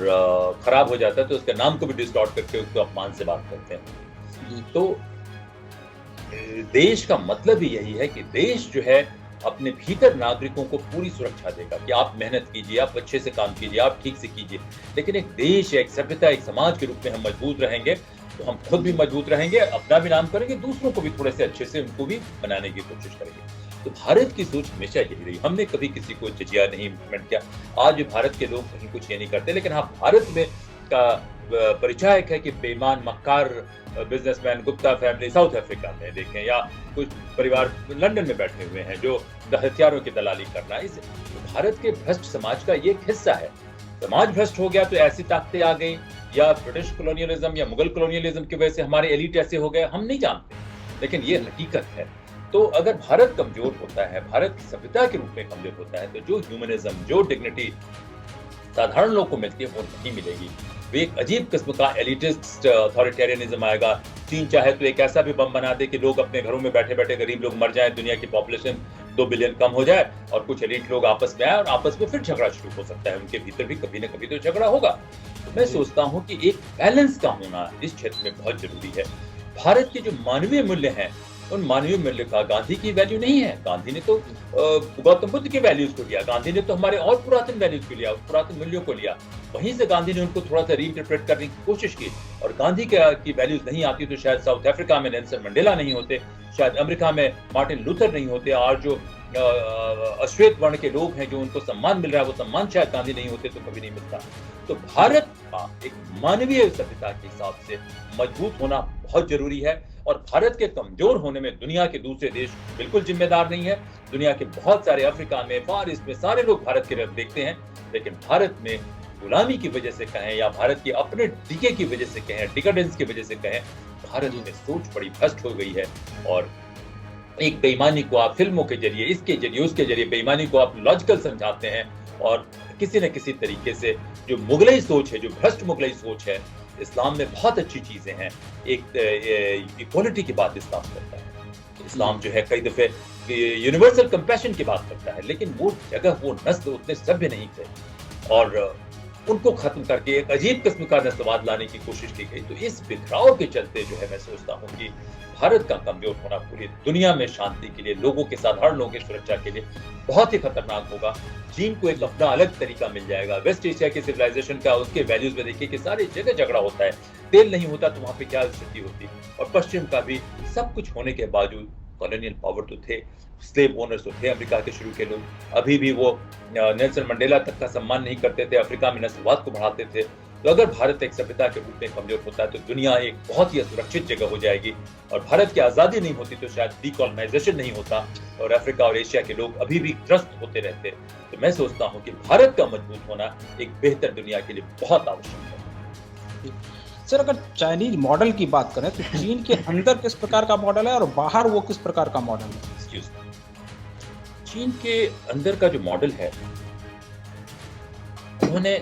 खराब हो जाता है तो उसके नाम को भी डिस्टॉर्ट करके उसको अपमान से बात करते हैं। तो देश का मतलब ही यही है कि देश जो है अपने भीतर नागरिकों को पूरी सुरक्षा देगा कि आप मेहनत कीजिए, आप अच्छे से काम कीजिए, आप ठीक से कीजिए। लेकिन एक देश, एक सभ्यता, एक समाज के रूप में हम मजबूत रहेंगे तो हम खुद भी मजबूत रहेंगे, अपना भी नाम करेंगे, दूसरों को भी थोड़े से अच्छे से उनको भी बनाने की कोशिश करेंगे। तो भारत की सोच हमेशा यही रही, हमने कभी किसी को जजिया नहीं इम्प्लीमेंट किया। आज भारत के लोग कहीं कुछ ये नहीं करते, लेकिन हाँ, भारत में का परिचायक है कि बेईमान मक्कार businessman Gupta family south Africa में देखें, या कुछ परिवार लंदन में बैठे हुए हैं जो हथियारों की दलाली करना, इस भारत के भ्रष्ट समाज का ये एक हिस्सा है। समाज भ्रष्ट हो गया तो ऐसी ताकतें आ गई, या ब्रिटिश कॉलोनियलिज्म या मुगल कॉलोनियलिज्म की वजह से हमारे एलिट ऐसे हो गए, हम नहीं जानते, लेकिन ये हकीकत है। तो अगर भारत कमजोर होता है, भारत की सभ्यता के रूप में कमजोर होता है, तो जो ह्यूमनिज्म, जो डिग्निटी साधारण लोग को मिलती है वो नहीं मिलेगी। वो एक अजीब किस्म का एलिटिस्ट अथॉरिटेरियनिज्म आएगा। चीन चाहे तो एक ऐसा भी बम बना दे कि लोग अपने घरों में बैठे बैठे गरीब लोग मर जाएं, दुनिया की पॉपुलेशन 2 बिलियन कम हो जाए, और कुछ एलिट लोग आपस में आए और आपस में फिर झगड़ा शुरू हो सकता है। उनके भीतर भी कभी ना कभी तो झगड़ा होगा। तो मैं सोचता हूँ कि एक बैलेंस का होना इस क्षेत्र में बहुत जरूरी है। भारत के जो मानवीय मूल्य हैं, उन मानवीय मूल्य का गांधी की वैल्यू नहीं है। गांधी ने तो गौतम बुद्ध के वैल्यूज को लिया, गांधी ने तो हमारे और पुरातन वैल्यूज को लिया, पुरातन मूल्यों को लिया। वहीं से गांधी ने उनको थोड़ा सा रीइंटरप्रेट करने की कोशिश की, और गांधी की वैल्यूज नहीं आती तो शायद साउथ अफ्रीका में नेल्सन मंडेला नहीं होते, शायद अमेरिका में मार्टिन लूथर नहीं होते, और जो अश्वेत वर्ण के लोग हैं जो उनको सम्मान मिल रहा है वो सम्मान शायद गांधी नहीं होते तो कभी नहीं मिलता। तो भारत का एक मानवीय सभ्यता के हिसाब से मजबूत होना बहुत जरूरी है, और भारत के कमजोर होने में दुनिया के दूसरे देश बिल्कुल जिम्मेदार नहीं है। दुनिया के बहुत सारे अफ्रीका में, फार ईस्ट में सारे लोग भारत की तरफ देखते हैं, लेकिन भारत में गुलामी की वजह से कहें या भारत के अपने डीके की वजह से कहें, डिकाडेंस की वजह से कहें, भारत में सोच बड़ी भ्रष्ट हो गई है। और एक बेईमानी को आप फिल्मों के जरिए, इसके जरिए, उसके जरिए बेईमानी को आप लॉजिकल समझाते हैं, और किसी न किसी तरीके से जो मुगलई सोच है, जो भ्रष्ट मुगलई सोच है, इस्लाम में बहुत अच्छी चीजें हैं। एक इक्वालिटी की बात इस्लाम करता है। इस्लाम जो है कई दफे यूनिवर्सल कंपैशन की बात करता है, लेकिन वो जगह, वो नस्ल उतने सभ्य नहीं थे, और उनको खत्म करके एक अजीब किस्म का नस्लवाद लाने की कोशिश की गई। तो इस बिखराव के चलते जो है मैं सोचता हूँ कि भारत का कमजोर होना पूरी दुनिया में शांति के लिए, लोगों के, साधारण लोगों की सुरक्षा के लिए बहुत ही खतरनाक होगा। चीन को एक अपना अलग तरीका मिल जाएगा। वेस्ट एशिया के सिविलाइजेशन का, उसके वैल्यूज में देखिए कि सारी जगह झगड़ा होता है, तेल नहीं होता तो वहां पे क्या स्थिति होती, और पश्चिम का भी सब कुछ होने के बावजूद कॉलोनियल पावर तो थे, स्लेव ओनर्स तो थे अमेरिका के शुरू के लोग, अभी भी वो नेल्सन मंडेला तक का सम्मान नहीं करते थे, अफ्रीका में नस्लवाद को बढ़ाते थे। तो अगर भारत एक सभ्यता के रूप में कमजोर होता है तो दुनिया एक बहुत ही असुरक्षित जगह हो जाएगी, और भारत की आज़ादी नहीं होती तो शायद डीकॉलोनाइजेशन नहीं होता और अफ्रीका और एशिया के लोग अभी भी त्रस्त होते रहते। तो मैं सोचता हूँ कि भारत का मजबूत होना एक बेहतर दुनिया के लिए बहुत आवश्यक है। सर, अगर चाइनीज मॉडल की बात करें तो चीन के अंदर किस प्रकार का मॉडल है और बाहर वो किस प्रकार का मॉडल है? चीन के अंदर का जो मॉडल है, उन्होंने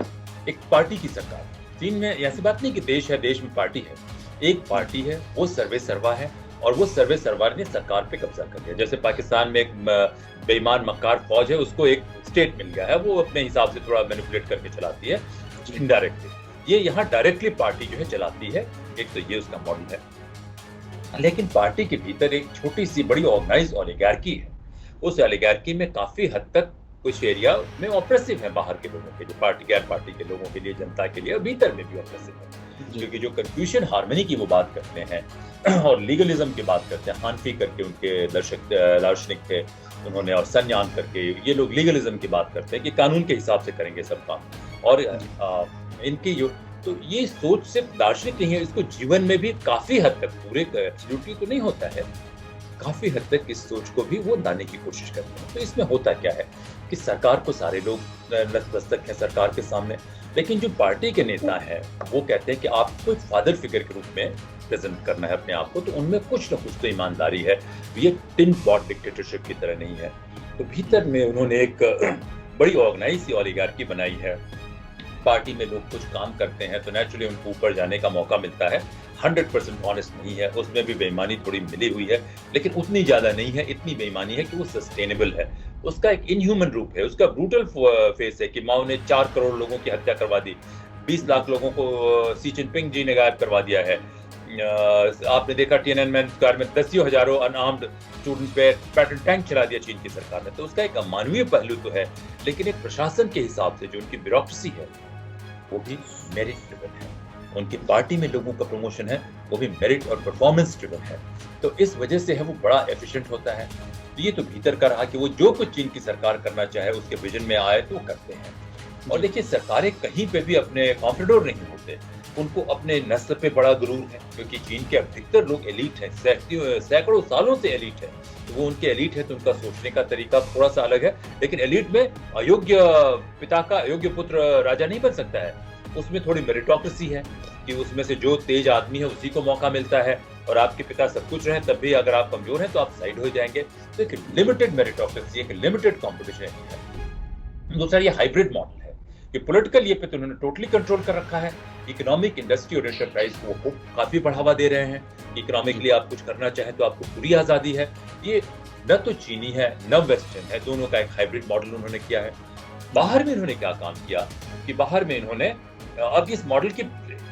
एक पार्टी की सरकार, चीन में ऐसी बात नहीं कि देश है, देश में पार्टी है, एक पार्टी है, वो सर्वे सर्वा है, और वो सर्वे सर्वा ने सरकार पे कब्जा कर लिया। जैसे पाकिस्तान में एक बेईमान मक्कार फौज है, उसको एक स्टेट मिल गया है, वो अपने हिसाब से थोड़ा मैनिपुलेट करके चलाती है इनडायरेक्टली। ये यहाँ डायरेक्टली पार्टी जो है चलाती है, एक तो ये उसका मॉडल है। लेकिन पार्टी के भीतर एक छोटी सी बड़ी ऑर्गेनाइज ओलिगार्की है। उस ओलिगार्की में काफी हद तक कुछ एरिया में ऑप्रेसिव है बाहर के लोगों के लिए, पार्टी गैर पार्टी के लोगों के लिए, जनता के लिए, और भीतर में भी ऑप्रेसिव है। क्योंकि जो कन्फ्यूशन हार्मनी की वो बात करते हैं और लीगलिज्म की बात करते हैं, हानफी करके उनके दार्शनिक थे उन्होंने, और सन्यान करके ये लोग लीगलिज्म की बात करते हैं कि कानून के हिसाब से करेंगे सब काम, और इनकी जो तो ये सोच सिर्फ दार्शनिक नहीं है, इसको जीवन में भी काफी हद तक, पूरे एब्सोल्युटली तो नहीं होता है, काफी हद तक इस सोच को भी वो लाने की कोशिश करते हैं। तो इसमें होता क्या है कि सरकार को सारे लोग नतमस्तक हैं सरकार के सामने, लेकिन जो पार्टी के नेता हैं वो कहते हैं कि आपको एक फादर फिगर के रूप में प्रेजेंट करना है अपने आप को, तो उनमें कुछ ना कुछ तो ईमानदारी है, ये टिन पॉट डिक्टेटरशिप की तरह नहीं है। तो भीतर में उन्होंने एक बड़ी ऑर्गेनाइज सी ओलिगार्की बनाई है। पार्टी में लोग कुछ काम करते हैं तो नेचुरली उनको ऊपर जाने का मौका मिलता है। 100% ऑनेस्ट नहीं है, उसमें भी बेईमानी थोड़ी मिली हुई है, लेकिन उतनी ज्यादा नहीं है, इतनी बेईमानी है कि वो सस्टेनेबल है। उसका एक इनह्यूमन रूप है, उसका ब्रूटल फेस है कि माओ ने 4 करोड़ लोगों की हत्या करवा दी, 20 लाख लोगों को शी जिनपिंग जी ने गायब करवा दिया है। आपने देखा टिएनएनमेन स्क्वायर में 10 हजारों अनआर्म्ड स्टूडेंट्स पे पैटर्न टैंक चला दिया चीन की सरकार ने। तो उसका एक अमानवीय पहलू तो है, लेकिन एक प्रशासन के हिसाब से जो उनकी ब्यूरोक्रेसी है वो भी मेरिट ड्रिवन है। उनकी पार्टी में लोगों का प्रमोशन है वो भी मेरिट और परफॉर्मेंस ड्रिवन है। तो इस वजह से है वो बड़ा एफिशिएंट होता है। तो ये तो भीतर का रहा कि वो जो कुछ चीन की सरकार करना चाहे उसके विजन में आए तो वो करते हैं। और देखिए, सरकारें कहीं पे भी अपने कॉम्प्रेडोर नहीं होते, उनको अपने नस्ल पे बड़ा गुरूर है, क्योंकि चीन के अधिकतर लोग एलीट हैं, सैकड़ों सालों से एलीट है। तो वो उनके एलीट है तो उनका सोचने का तरीका थोड़ा सा अलग है, लेकिन एलीट में अयोग्य पिता का अयोग्य पुत्र राजा नहीं बन सकता है। उसमें थोड़ी मेरिटोक्रेसी है कि उसमें से जो तेज आदमी है उसी को मौका मिलता है, और आपके पिता सब कुछ रहे तब भी अगर आप कमजोर हैं तो आप साइड हो जाएंगे। तो एक लिमिटेड मेरिटोक्रेसी, एक लिमिटेड कॉम्पिटिशन है। दूसरा ये हाइब्रिड मॉडल है कि पॉलिटिकल ये पे तो उन्होंने टोटली कंट्रोल कर रखा है। इकोनॉमिक, इंडस्ट्री और एंटरप्राइज को काफी बढ़ावा दे रहे हैं। इकोनॉमिकली आप कुछ करना चाहें तो आपको पूरी आजादी है। ये न तो चीनी है न वेस्टर्न है, दोनों का एक हाइब्रिड मॉडल उन्होंने किया है। बाहर में इन्होंने क्या काम किया कि बाहर में इन्होंने अब इस मॉडल की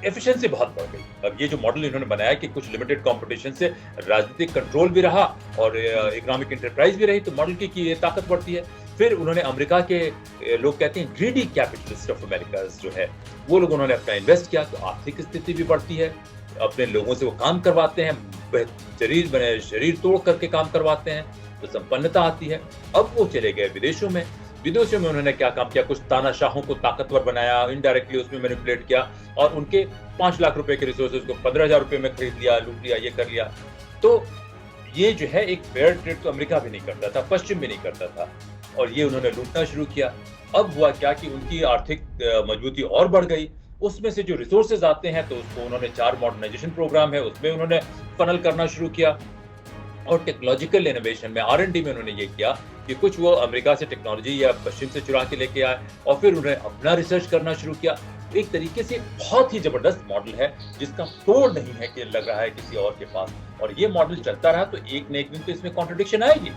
एफिशिएंसी बहुत बढ़ गई। अब ये जो मॉडल इन्होंने बनाया कि कुछ लिमिटेड कंपटीशन से राजनीतिक कंट्रोल भी रहा और इकोनॉमिक एंटरप्राइज भी रही, तो मॉडल की ताकत बढ़ती है। फिर उन्होंने अमेरिका के लोग कहते हैं ग्रीडी कैपिटलिस्ट ऑफ अमेरिका जो है, वो लोग उन्होंने अपना इन्वेस्ट किया तो आर्थिक स्थिति भी बढ़ती है, अपने लोगों से वो काम करवाते हैं, शरीर तोड़ करके काम करवाते हैं तो संपन्नता आती है। अब वो चले गए विदेशों में। विदेशों में उन्होंने क्या काम किया, कुछ तानाशाहों को ताकतवर बनाया, इनडायरेक्टली उसमें मैनिपुलेट किया और उनके 5 लाख रुपए के रिसोर्सेज को 15,000 रुपए में खरीद लिया, लूट लिया, ये कर लिया। तो ये जो है एक फेयर ट्रेड तो अमेरिका भी नहीं करता था, पश्चिम भी नहीं करता था, और ये उन्होंने लूटना शुरू किया। अब हुआ क्या कि उनकी आर्थिक मजबूती और बढ़ गई। उसमें से जो रिसोर्सेज आते हैं तो उसको उन्होंने 4 मॉडर्नाइजेशन प्रोग्राम है उसमें उन्होंने फनल करना शुरू किया। और टेक्नोलॉजिकल इनोवेशन में, R&D में उन्होंने ये किया कि कुछ वो अमेरिका से टेक्नोलॉजी या पश्चिम से चुरा के लेके आए और फिर उन्होंने अपना रिसर्च करना शुरू किया। एक तरीके से बहुत ही जबरदस्त मॉडल है जिसका तोड़ नहीं है कि लग रहा है किसी और के पास। और ये मॉडल चलता रहा तो एक न एक दिन तो इसमें कॉन्ट्रडिक्शन आएगी,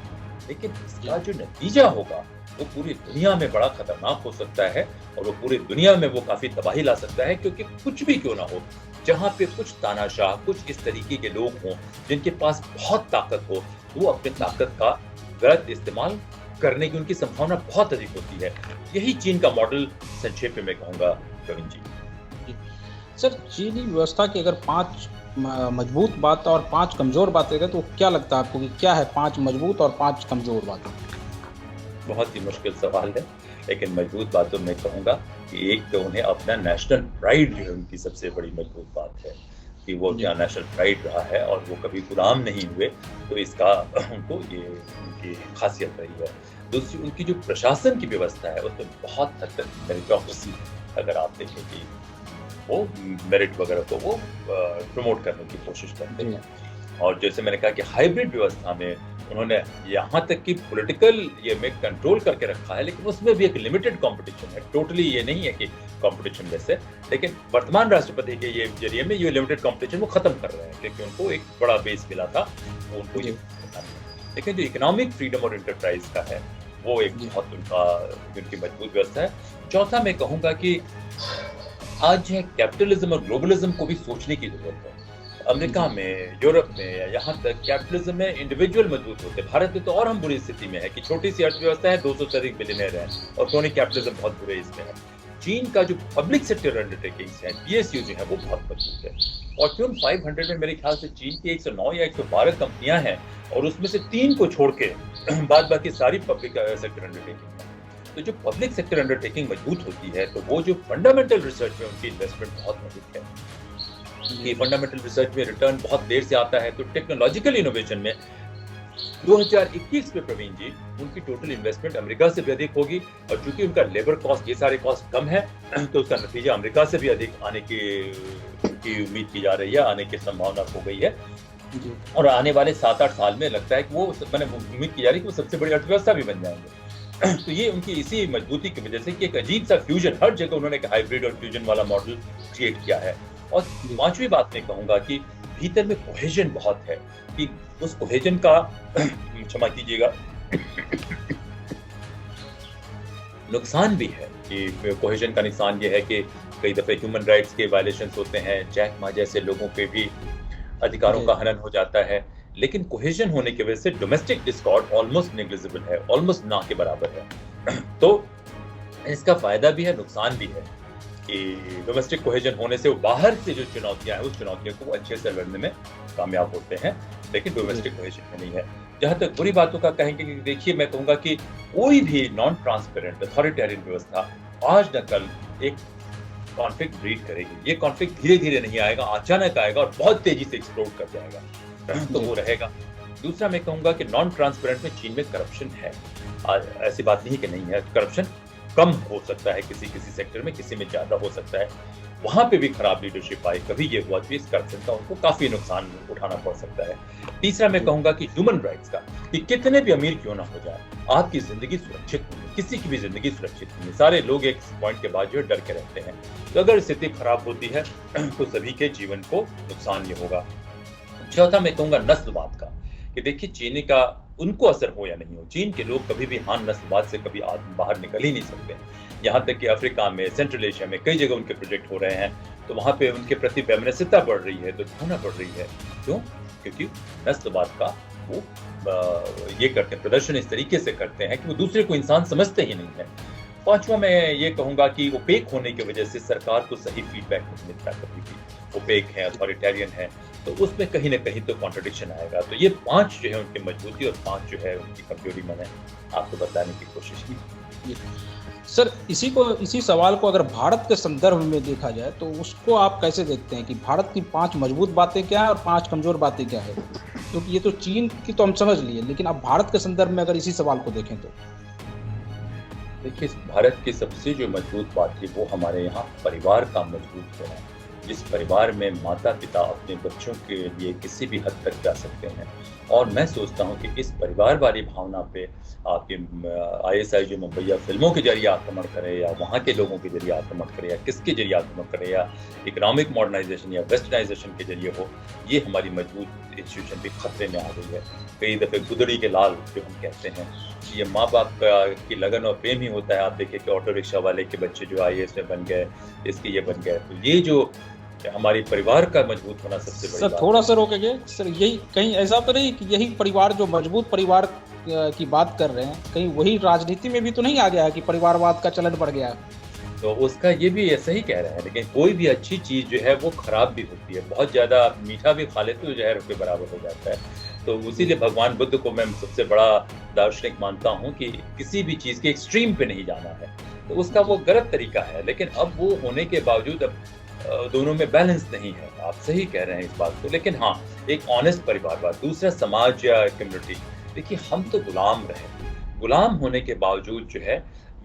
लेकिन इसका जो नतीजा होगा वो पूरी दुनिया में बड़ा खतरनाक हो सकता है और वो पूरी दुनिया में वो काफी तबाही ला सकता है। क्योंकि कुछ भी क्यों ना हो, जहां पे कुछ तानाशाह, कुछ इस तरीके के लोग हों जिनके पास बहुत ताकत हो, वो अपनी ताकत का गलत इस्तेमाल करने की उनकी संभावना बहुत अधिक होती है। यही चीन का मॉडल संक्षेप में मैं कहूंगा प्रवीण जी। सर, चीनी व्यवस्था की अगर 5 मजबूत बात और 5 कमजोर बातें हैं, तो क्या लगता है आपको कि क्या है 5 मजबूत और 5 कमजोर बातें? बहुत ही मुश्किल सवाल है, लेकिन मजबूत बातों में कहूँगा कि एक तो उन्हें अपना नेशनल प्राइड जो है उनकी सबसे बड़ी मजबूत बात है कि वो जी। क्या नेशनल प्राइड रहा है और वो कभी गुलाम नहीं हुए, तो इसका उनको ये उनकी खासियत रही है। दूसरी उनकी जो प्रशासन की व्यवस्था है उसमें बहुत हद तक मेरिटोक्रेसी है। अगर आप देखें कि वो मेरिट वगैरह को वो प्रमोट करने की कोशिश करते जी। हैं। और जैसे मैंने कहा कि हाइब्रिड व्यवस्था में उन्होंने यहाँ तक कि पॉलिटिकल ये में कंट्रोल करके रखा है, लेकिन उसमें भी एक लिमिटेड कंपटीशन है। टोटली ये नहीं है कि कंपटीशन वैसे, लेकिन वर्तमान राष्ट्रपति के ये जरिए में ये लिमिटेड कंपटीशन वो खत्म कर रहे हैं, क्योंकि उनको एक बड़ा बेस मिला था, वो उनको ये करना है। लेकिन जो इकोनॉमिक फ्रीडम और एंटरप्राइज का है, वो एक बहुत उनकी मजबूत व्यवस्था है। चौथा मैं कहूँगा कि आज जो है कैपिटलिज्म और ग्लोबलिज्म को भी सोचने की जरूरत है। अमेरिका में, यूरोप में या यहाँ तक कैपिटलिज्म में इंडिविजुअल मजबूत होते हैं। भारत में तो और हम बुरी स्थिति में है कि छोटी सी अर्थव्यवस्था है, 200 से अधिक बिलियनर हैं और क्रोनिक कैपिटलिज्म बहुत बुरे इसमें है। चीन का जो पब्लिक सेक्टर अंडरटेकिंग्स है, पीएसयू जो है वो बहुत मजबूत है। फॉर्च्यून 500 में मेरे ख्याल से चीन की 109 या 112 कंपनियां हैं और उसमें से 3 को छोड़ के बाद बाकी सारी पब्लिक सेक्टर अंडरटेकिंग है। तो जो पब्लिक सेक्टर अंडरटेकिंग मजबूत होती है, तो वो जो फंडामेंटल रिसर्च में उनकी इन्वेस्टमेंट बहुत मजबूत है कि फंडामेंटल रिसर्च में रिटर्न बहुत देर से आता है। तो टेक्नोलॉजिकल इनोवेशन में 2021 में प्रवीण जी उनकी टोटल इन्वेस्टमेंट अमेरिका से भी अधिक होगी, और चूंकि उनका लेबर कॉस्ट, ये सारे कॉस्ट कम है, तो उसका नतीजा अमेरिका से भी अधिक आने की उम्मीद की जा रही है, आने की संभावना हो गई है। और आने वाले 7-8 साल में लगता है कि वो मैंने उम्मीद की जा रही है कि वो सबसे बड़ी अर्थव्यवस्था भी बन जाएंगे। तो ये उनकी इसी मजबूती की वजह से कि एक अजीब सा फ्यूजन, हर जगह उन्होंने एक हाइब्रिड और फ्यूजन वाला मॉडल क्रिएट किया है। और 5वीं बात मैं कहूंगा कि भीतर में कोहेजन बहुत है, कि उस कोहेजन का क्षमा कीजिएगा नुकसान भी है कि कोहेजन का नुकसान ये है कि कई दफे ह्यूमन राइट्स के वायलेशंस होते हैं, जैक मा जैसे लोगों पे भी अधिकारों का हनन हो जाता है। लेकिन कोहेजन होने की वजह से डोमेस्टिक डिस्कॉर्ड ऑलमोस्ट नेग्लिजिबल है, ऑलमोस्ट ना के बराबर है। तो इसका फायदा भी है, नुकसान भी है कि डोमेस्टिक कोहेजन होने से वो बाहर से जो चुनौतियां हैं, उस चुनौतियों को अच्छे से लड़ने में कामयाब होते हैं, लेकिन डोमेस्टिक कोहेजन में नहीं है। जहां तक बुरी बातों का कहेंगे कि देखिए, मैं कहूंगा कि कोई भी नॉन ट्रांसपेरेंट अथॉरिटेरियन व्यवस्था आज न कल एक कॉन्फ्लिक्ट ब्रीड करेगी। ये कॉन्फ्लिक्ट धीरे धीरे नहीं आएगा, अचानक आएगा और बहुत तेजी से एक्सप्लोड कर जाएगा, तो वो रहेगा। दूसरा मैं कहूंगा कि नॉन ट्रांसपेरेंट में चीन में करप्शन है। ऐसी बात नहीं कि नहीं है, करप्शन कम हो सकता है, किसी किसी सेक्टर में, किसी में ज्यादा हो सकता है, वहां पे भी खराब लीडरशिप आई, कभी ये हुआ कि इस करप्शन का उनको काफी नुकसान उठाना पड़ सकता है। तीसरा मैं कहूंगा कि ह्यूमन राइट्स का, कि कितने भी अमीर क्यों ना हो जाए, आपकी जिंदगी सुरक्षित नहीं है, किसी की भी जिंदगी सुरक्षित नहीं है। सारे लोग एक पॉइंट के बाद जो है डर के रहते हैं, तो अगर स्थिति खराब होती है तो सभी के जीवन को नुकसान ये होगा। चौथा मैं कहूंगा नस्लवाद का, कि देखिए चीनी का उनको असर हो या नहीं हो, चीन के लोग कभी भी हान नस्लवाद से कभी बाहर निकल ही नहीं सकते। यहाँ तक कि अफ्रीका में, सेंट्रल एशिया में कई जगह उनके प्रोजेक्ट हो रहे हैं, तो वहाँ पे उनके प्रति वैमनस्यता बढ़ रही है, तो होना बढ़ रही है। क्यों? क्योंकि नस्लवाद का वो ये करते हैं, प्रदर्शन इस तरीके से करते हैं कि वो दूसरे को इंसान समझते ही नहीं है। पांचवा मैं ये कहूंगा कि ओपेक होने की वजह से सरकार को सही फीडबैक नहीं मिलता, कभी भी ओपेक है, अथॉरिटेरियन है, तो उसमें कहीं ना कहीं तो कॉन्ट्रडिक्शन आएगा। तो ये 5 जो है उनकी मजबूती और 5 जो है उनकी कमजोरी मैंने आपको बताने की कोशिश की। सर, इसी सवाल को अगर भारत के संदर्भ में देखा जाए तो उसको आप कैसे देखते हैं कि भारत की 5 मजबूत बातें क्या है और 5 कमजोर बातें क्या है? क्योंकि ये तो चीन की तो हम समझ लिए, लेकिन अब भारत के संदर्भ में अगर इसी सवाल को देखें तो देखिए, भारत की सबसे जो मजबूत बात है वो हमारे यहाँ परिवार का मजबूत होना। जिस परिवार में माता पिता अपने बच्चों के लिए किसी भी हद तक जा सकते हैं, और मैं सोचता हूँ कि इस परिवार वाली भावना पे आपके ISI जो मुंबईया फिल्मों के जरिए आक्रमण करे, या वहाँ के लोगों के जरिए आक्रमण करे, या किसके जरिए आक्रमण करे, या इकोनॉमिक मॉडर्नाइजेशन या वेस्टर्नाइजेशन के जरिए हो, ये हमारी मजबूत इंस्टीट्यूशन भी खतरे में आ गई है। कई दफ़े गुदड़ी के लाल जो हम कहते हैं, ये माँ बाप की लगन और प्रेम ही होता है। आप देखिए कि ऑटो रिक्शा वाले के बच्चे जो IAS में बन गए, इसके ये बन गए, तो ये जो हमारी परिवार का मजबूत होना सबसे बड़ी सर, थोड़ा सा रोकेंगे सर, यही कहीं ऐसा तो नहीं कि यही परिवार जो मजबूत परिवार की बात कर रहे हैं, कहीं वही राजनीति में भी तो नहीं आ गया है कि परिवारवाद का चलन बढ़ गया है? तो उसका ये भी ऐसा ही कह रहे हैं, लेकिन कोई भी अच्छी चीज़ जो है वो खराब भी होती है। बहुत ज़्यादा मीठा भी खा लेते तो ज़हर के बराबर हो जाता है। तो इसीलिए भगवान बुद्ध को मैं सबसे बड़ा दार्शनिक मानता हूँ कि किसी भी चीज़ के एक्सट्रीम पे नहीं जाना है। तो उसका वो गलत तरीका है, लेकिन अब वो होने के बावजूद अब दोनों में बैलेंस नहीं है। आप सही कह रहे हैं इस बात को, लेकिन हाँ, एक ऑनेस्ट परिवारवाद, दूसरा समाज या कम्युनिटी। देखिए, हम तो गुलाम रहे। गुलाम होने के बावजूद जो है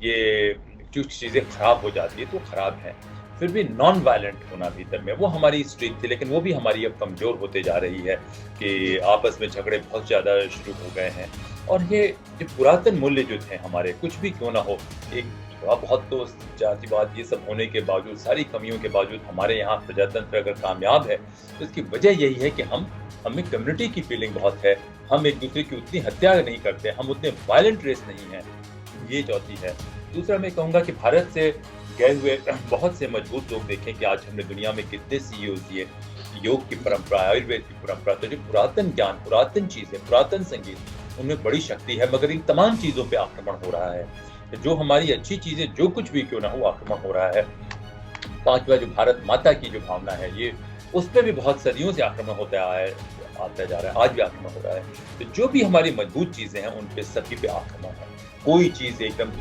ये जो चीज़ें खराब हो जाती है तो खराब है। फिर भी नॉन वायलेंट होना भीतर में, वो हमारी स्ट्रेंथ थी, लेकिन वो भी हमारी अब कमज़ोर होते जा रही है कि आपस में झगड़े बहुत ज़्यादा शुरू हो गए हैं। और ये जो पुरातन मूल्य जो थे हमारे, कुछ भी क्यों ना हो, एक थोड़ा बहुत तो जातिवाद ये सब होने के बावजूद, सारी कमियों के बावजूद हमारे यहाँ प्रजातंत्र अगर कामयाब है, तो इसकी वजह यही है कि हमें कम्युनिटी की फीलिंग बहुत है। हम एक दूसरे की उतनी हत्या नहीं करते, हम उतने वायलेंट रेस नहीं हैं। ये चौथी है। दूसरा मैं कहूँगा कि भारत से गए हुए बहुत से मजबूत लोग देखें कि आज हमने दुनिया में कितने सीईओ दिए। योग की परंपरा, आयुर्वेद की परंपरा, तो जो पुरातन ज्ञान, पुरातन चीजें, पुरातन संगीत, उनमें बड़ी शक्ति है, मगर इन तमाम चीजों पे आक्रमण हो रहा है। जो हमारी अच्छी चीजें, जो कुछ भी क्यों ना हो, आक्रमण हो रहा है। पांचवा, जो भारत माता की जो भावना है, ये उस पर भी बहुत सदियों से आक्रमण होता जा रहा है, आज भी आक्रमण हो रहा है। तो जो भी हमारी मजबूत चीजें हैं, उन पे सभी पे आक्रमण है। कोई चीज एकदम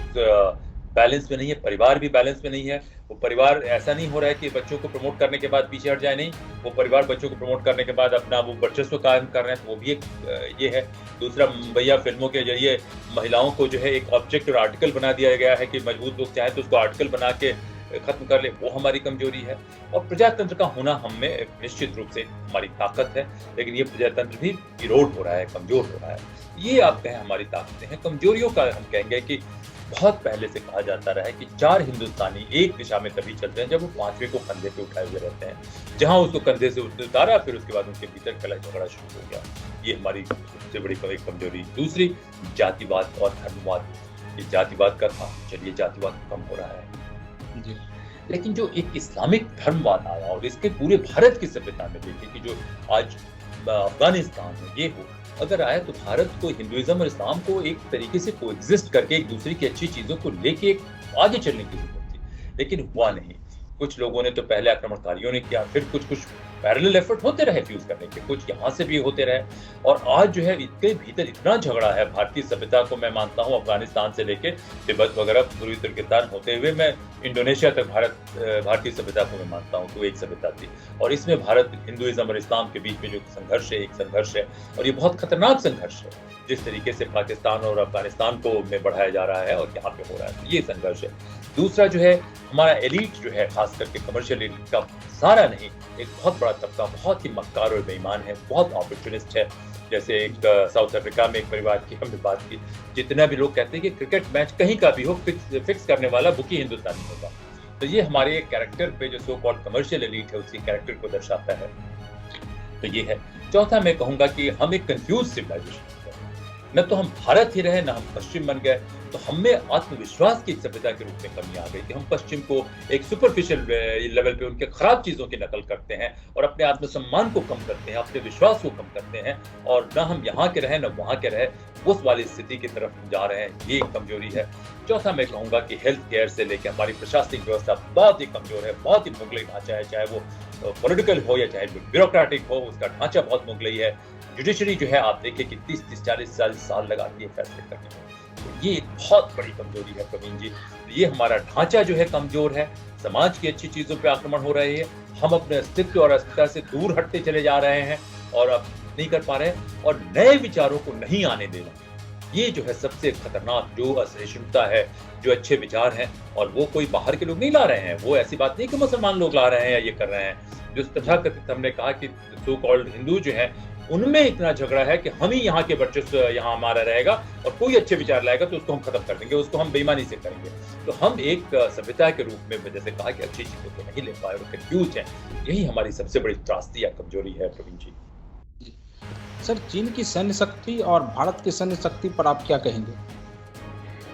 बैलेंस में नहीं है। परिवार भी बैलेंस में नहीं है। वो परिवार ऐसा नहीं हो रहा है कि बच्चों को प्रमोट करने के बाद पीछे हट जाए, नहीं, वो परिवार बच्चों को प्रमोट करने के बाद अपना वो वर्चस्व कायम कर रहे हैं, तो वो भी एक ये है। दूसरा, भैया फिल्मों के जरिए महिलाओं को जो है एक ऑब्जेक्ट और आर्टिकल बना दिया गया है कि मजबूत लोग चाहे तो उसको आर्टिकल बना के खत्म कर ले, वो हमारी कमजोरी है। और प्रजातंत्र का होना हम में निश्चित रूप से हमारी ताकत है, लेकिन ये प्रजातंत्र भी इरोड हो रहा है, कमजोर हो रहा है। ये आप कहें हमारी ताकतें हैं। कमजोरियों का हम कहेंगे कि बहुत पहले से कहा जाता रहा है कि 4 हिंदुस्तानी एक दिशा में तभी चलते हैं जब वो 5वें को कंधे पे उठाए हुए रहते हैं। जहां उसको कंधे से उतारा, फिर उसके बाद उनके भीतर कलह झगड़ा शुरू हो गया। ये हमारी सबसे बड़ी कमजोरी। दूसरी, जातिवाद और धर्मवाद। ये जातिवाद का था, चलिए जातिवाद कम हो रहा है जी। लेकिन जो एक इस्लामिक धर्मवाद आया और इसके पूरे भारत की सभ्यता में देखिए कि जो आज अफगानिस्तान में ये हो, अगर आया तो भारत को हिंदुइज्म और इस्लाम को एक तरीके से कोएग्जिस्ट करके एक दूसरे की अच्छी चीजों को लेके आगे चलने की जरूरत थी, लेकिन हुआ नहीं। कुछ लोगों ने तो पहले आक्रमणकारियों ने किया, फिर कुछ पैरेलल एफर्ट होते रहे फ्यूज करने के, कुछ यहाँ से भी होते रहे। और आज जो है इसके भीतर इतना झगड़ा है भारतीय सभ्यता को, मैं मानता हूँ अफगानिस्तान से लेके तिब्बत वगैरह पूर्वी तुर्किस्तान होते हुए मैं इंडोनेशिया तक भारतीय सभ्यता को मैं मानता हूँ तो एक सभ्यता थी। और इसमें भारत, हिंदुइज्म और इस्लाम के बीच में जो संघर्ष है, एक संघर्ष है, और ये बहुत खतरनाक संघर्ष है। जिस तरीके से पाकिस्तान और अफगानिस्तान को में बढ़ाया जा रहा है और यहाँ पे हो रहा है, ये संघर्ष है। दूसरा जो है हमारा एलीट जो है, खास करके कमर्शियल एलीट का, सारा नहीं, एक बहुत बड़ा तबका बहुत ही मक्कार और बेईमान है, बहुत अपॉर्चुनिस्ट है। जैसे एक साउथ अफ्रीका में एक परिवार की हमने बात की, जितना भी लोग कहते हैं कि क्रिकेट मैच कहीं का भी हो, फिक्स करने वाला बुकी हिंदुस्तानी होगा। तो ये हमारे कैरेक्टर पे जो सो कॉल्ड कमर्शियल एलीट है, उसकी कैरेक्टर को दर्शाता है। तो ये है। चौथा, मैं कहूंगा कि हम एक कंफ्यूज सिविलाइजेशन, न तो हम भारत ही रहे, न हम पश्चिम बन गए। तो हमें आत्मविश्वास की सभ्यता के रूप में कमी आ गई कि हम पश्चिम को एक सुपरफिशियल लेवल पे उनके खराब चीजों की नकल करते हैं और अपने आत्मसम्मान को कम करते हैं, अपने विश्वास को कम करते हैं, और न हम यहाँ के रहे न वहाँ के रहे, उस वाली स्थिति की तरफ जा रहे हैं। ये एक कमजोरी है। चौथा, मैं कहूँगा कि हेल्थ केयर से लेकर हमारी प्रशासनिक व्यवस्था बहुत ही कमजोर है, बहुत ही मुगलई ढांचा है, चाहे वो पॉलिटिकल हो या चाहे ब्यूरोक्रेटिक हो, उसका ढांचा बहुत मुगलई है। जुडिशरी जो है, आप देखिए कि 30-40 साल लगाती है फैसले करने में। तो ये एक बहुत बड़ी कमजोरी है प्रवीण जी। ये हमारा ढांचा जो है कमजोर है, समाज की अच्छी चीजों पे आक्रमण हो रहे हैं, हम अपने अस्तित्व और अस्तित्व से दूर हटते चले जा रहे हैं और अब नहीं कर पा रहे हैं, और नए विचारों को नहीं आने देना, ये जो है सबसे खतरनाक जो असहिष्णुता है, जो अच्छे विचार हैं, और वो कोई बाहर के लोग नहीं ला रहे हैं। वो ऐसी बात नहीं कि मुसलमान लोग ला रहे हैं या ये कर रहे हैं। जो तथाकथित हमने कहा कि सो कॉल्ड हिंदू जो है, उनमें इतना झगड़ा है कि हम ही यहाँ के वर्चस्व यहाँ हमारा रहेगा, और कोई अच्छे विचार लाएगा तो उसको हम खत्म कर देंगे, उसको हम बेईमानी से करेंगे। तो हम एक सभ्यता के रूप में जैसे कहा कि अच्छी चीजों को नहीं ले पाए और कंफ्यूज है, यही हमारी सबसे बड़ी त्रासदी या कमजोरी है प्रवीण जी। सर, चीन की सैन्य शक्ति और भारत की सैन्य शक्ति पर आप क्या कहेंगे?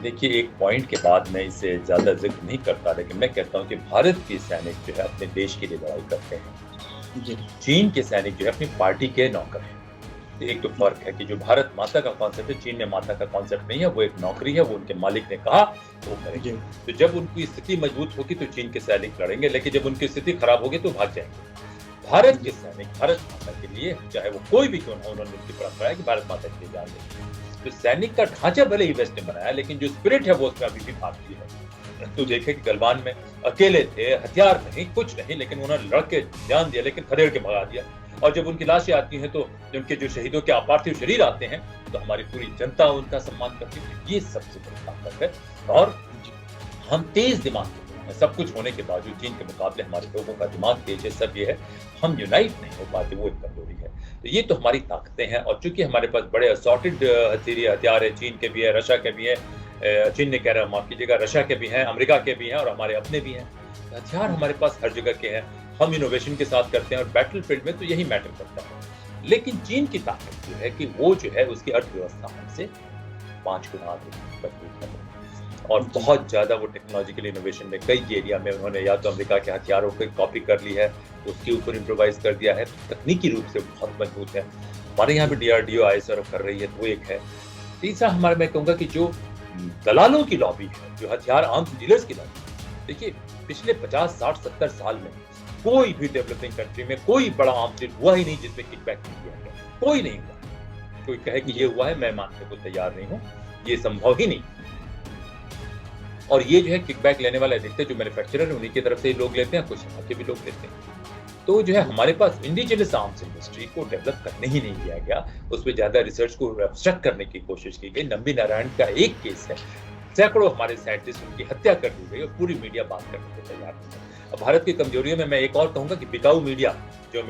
देखिए, एक पॉइंट के बाद मैं इसे ज्यादा जिक्र नहीं करता, लेकिन मैं कहता हूँ कि भारत के सैनिक जो है अपने देश के लिए लड़ाई करते हैं जी। चीन के सैनिक जो है अपनी पार्टी के नौकर हैं। तो एक तो फर्क है कि जो भारत माता का कॉन्सेप्ट है, चीन में माता का कॉन्सेप्ट नहीं है, वो एक नौकरी है, वो उनके मालिक ने कहा वो करेंगे। तो जब उनकी स्थिति मजबूत होगी तो चीन के सैनिक लड़ेंगे, लेकिन जब उनकी स्थिति खराब होगी तो भाग जाएंगे। भारत के सैनिक भारत माता के लिए, चाहे वो कोई भी क्यों ना, उन्होंने उनकी परंपरा है कि भारत माता के लिए जान देंगे। तो सैनिक का ढांचा भले ही वेस्ट ने बनाया, लेकिन जो स्पिरिट है वो उसमें अभी भी भारतीय है। तो देखे कि गलवान में अकेले थे, हथियार नहीं, कुछ नहीं, लेकिन उन्होंने लड़के जान दिया, लेकिन खदेड़ के भगा दिया। और जब उनकी लाशें आती हैं, तो उनके जो शहीदों के अपार्थिव शरीर आते हैं, तो हमारी पूरी जनता उनका सम्मान करती है। ये सबसे बड़ी ताकत है। और हम तेज दिमाग के लोग हैं, सब कुछ होने के बावजूद चीन के मुकाबले हमारे लोगों का दिमाग तेज है। सब ये है, हम यूनाइट नहीं हो पाते, वो एक कमजोरी है। तो ये तो हमारी ताकतें हैं। और चूंकि हमारे पास बड़े असॉर्टेड हथियार है, चीन के भी है, रशिया के भी है, चीन ने कह रहा है, माफ कीजिएगा, रशिया के भी हैं, अमेरिका के भी हैं, और हमारे अपने भी हैं। हथियार हमारे पास हर जगह के हैं। हम इनोवेशन के साथ करते हैं, और बैटल फील्ड में तो यही मैटर करता है। लेकिन चीन की ताकत जो है कि वो जो है उसकी अर्थव्यवस्था हमसे 5 गुना मजबूत है। और बहुत ज्यादा वो टेक्नोलॉजिकल इनोवेशन में कई एरिया में उन्होंने या तो अमेरिका के हथियारों को कॉपी कर ली है, उसके ऊपर इम्प्रोवाइज कर दिया है, तकनीकी रूप से बहुत मजबूत है। हमारे यहाँ भी DRDO ISRO कर रही है, तो वो एक है। तीसरा हमारा, मैं कहूँगा कि जो दलालों की लॉबी है, जो हथियार आर्म्स डीलर्स की लॉबी, देखिए पिछले 50, 60, 70 साल में कोई भी डेवलपिंग कंट्री में कोई बड़ा आर्म्स डील हुआ ही नहीं जिसमें किकबैक नहीं किया गया। कोई नहीं हुआ। कोई कहे कि ये हुआ है, मैं मानने को तैयार नहीं हूँ, ये संभव ही नहीं। और ये जो है किकबैक लेने वाले अधिकतर जो मैन्युफैक्चरर है उन्हीं की तरफ से ही लोग लेते हैं, कुछ यहाँ के भी लोग लेते हैं। तो जो है हमारे पास इंडिजिनस आर्म्स इंडस्ट्री को डेवलप करने ही नहीं दिया गया, उस पर ज्यादा रिसर्च को एब्स्ट्रैक्ट करने की कोशिश की गई। नंबी नारायण का एक केस है, सैकड़ों हमारे साइंटिस्ट उनकी हत्या कर दी गई और पूरी मीडिया बात करने को तैयार नहीं है। अब भारत की कमजोरियों में मैं एक और कहूंगा कि बिकाऊ मीडिया जो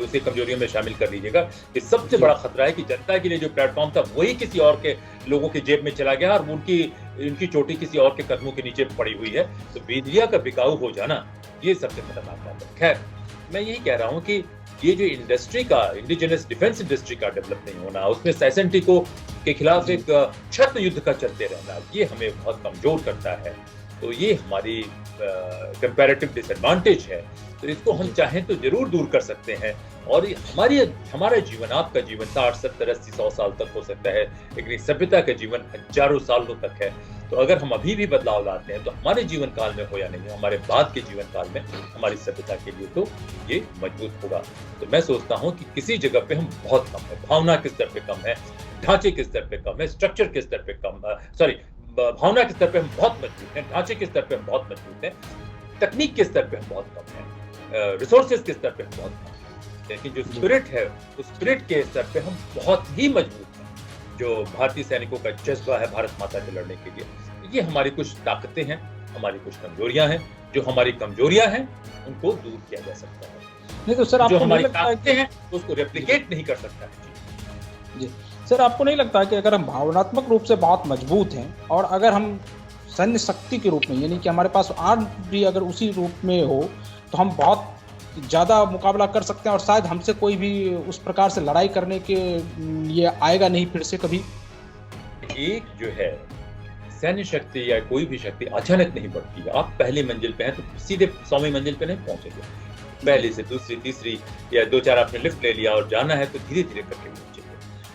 उसे कमजोरियों में शामिल कर लीजिएगा कि सबसे बड़ा खतरा है कि जनता के लिए जो प्लेटफॉर्म था वही किसी और के लोगों की जेब में चला गया और उनकी चोटी किसी और के कदमों के नीचे पड़ी हुई है। तो मीडिया का बिकाऊ हो जाना ये सबसे खतरनाक बात है। खैर, मैं यही कह रहा हूँ कि ये जो इंडस्ट्री का, इंडिजिनस डिफेंस इंडस्ट्री का डेवलप नहीं होना, उसमें SNT को के खिलाफ एक छत युद्ध का चलते रहना, ये हमें बहुत कमजोर करता है। तो ये हमारी कंपैरेटिव डिसएडवांटेज है। तो इसको हम चाहें तो जरूर दूर कर सकते हैं। और हमारा जीवन, आपका जीवन 60, 70, 80, 100 साल तक हो सकता है, लेकिन सभ्यता का जीवन हजारों सालों तक है। तो अगर हम अभी भी बदलाव लाते हैं तो हमारे जीवन काल में हो या नहीं, हमारे बाद के जीवन काल में हमारी सभ्यता के लिए तो ये मजबूत होगा। तो मैं सोचता हूँ कि किसी जगह पे हम बहुत कम है, भावना के स्तर पे कम है, ढांचे के स्तर पे कम है, स्ट्रक्चर के स्तर पे कम, भावना के स्तर पे हम बहुत मजबूत हैं, ढांचे के स्तर पे हम बहुत मजबूत हैं, तकनीक के स्तर पे हम बहुत कम हैं, रिसोर्सेज के स्तर पे हम बहुत कम हैं। लेकिन जो स्पिरिट है, उस स्पिरिट के स्तर पे हम बहुत ही मजबूत हैं। जो भारतीय सैनिकों का जज्बा है भारत माता से लड़ने के लिए, ये हमारी कुछ ताकतें हैं, हमारी कुछ कमजोरियां हैं। जो हमारी कमजोरियां हैं उनको दूर किया जा सकता है। नहीं तो सर, जो हमारी ताकतें हैं उसको रेप्लिकेट नहीं कर सकता है। जी सर, आपको नहीं लगता कि अगर हम भावनात्मक रूप से बहुत मजबूत हैं और अगर हम सैन्य शक्ति के रूप में, यानी कि हमारे पास आर्म भी अगर उसी रूप में हो, तो हम बहुत ज़्यादा मुकाबला कर सकते हैं और शायद हमसे कोई भी उस प्रकार से लड़ाई करने के लिए आएगा नहीं फिर से कभी? एक जो है सैन्य शक्ति या कोई भी शक्ति अचानक नहीं बढ़ती है। आप पहली मंजिल पे हैं तो सीधे 100वीं मंजिल पे नहीं पहुंचेंगे। पहली से दूसरी, तीसरी या 2-4 आपने लिफ्ट ले लिया और जाना है तो धीरे धीरे करके पहुंचेंगे।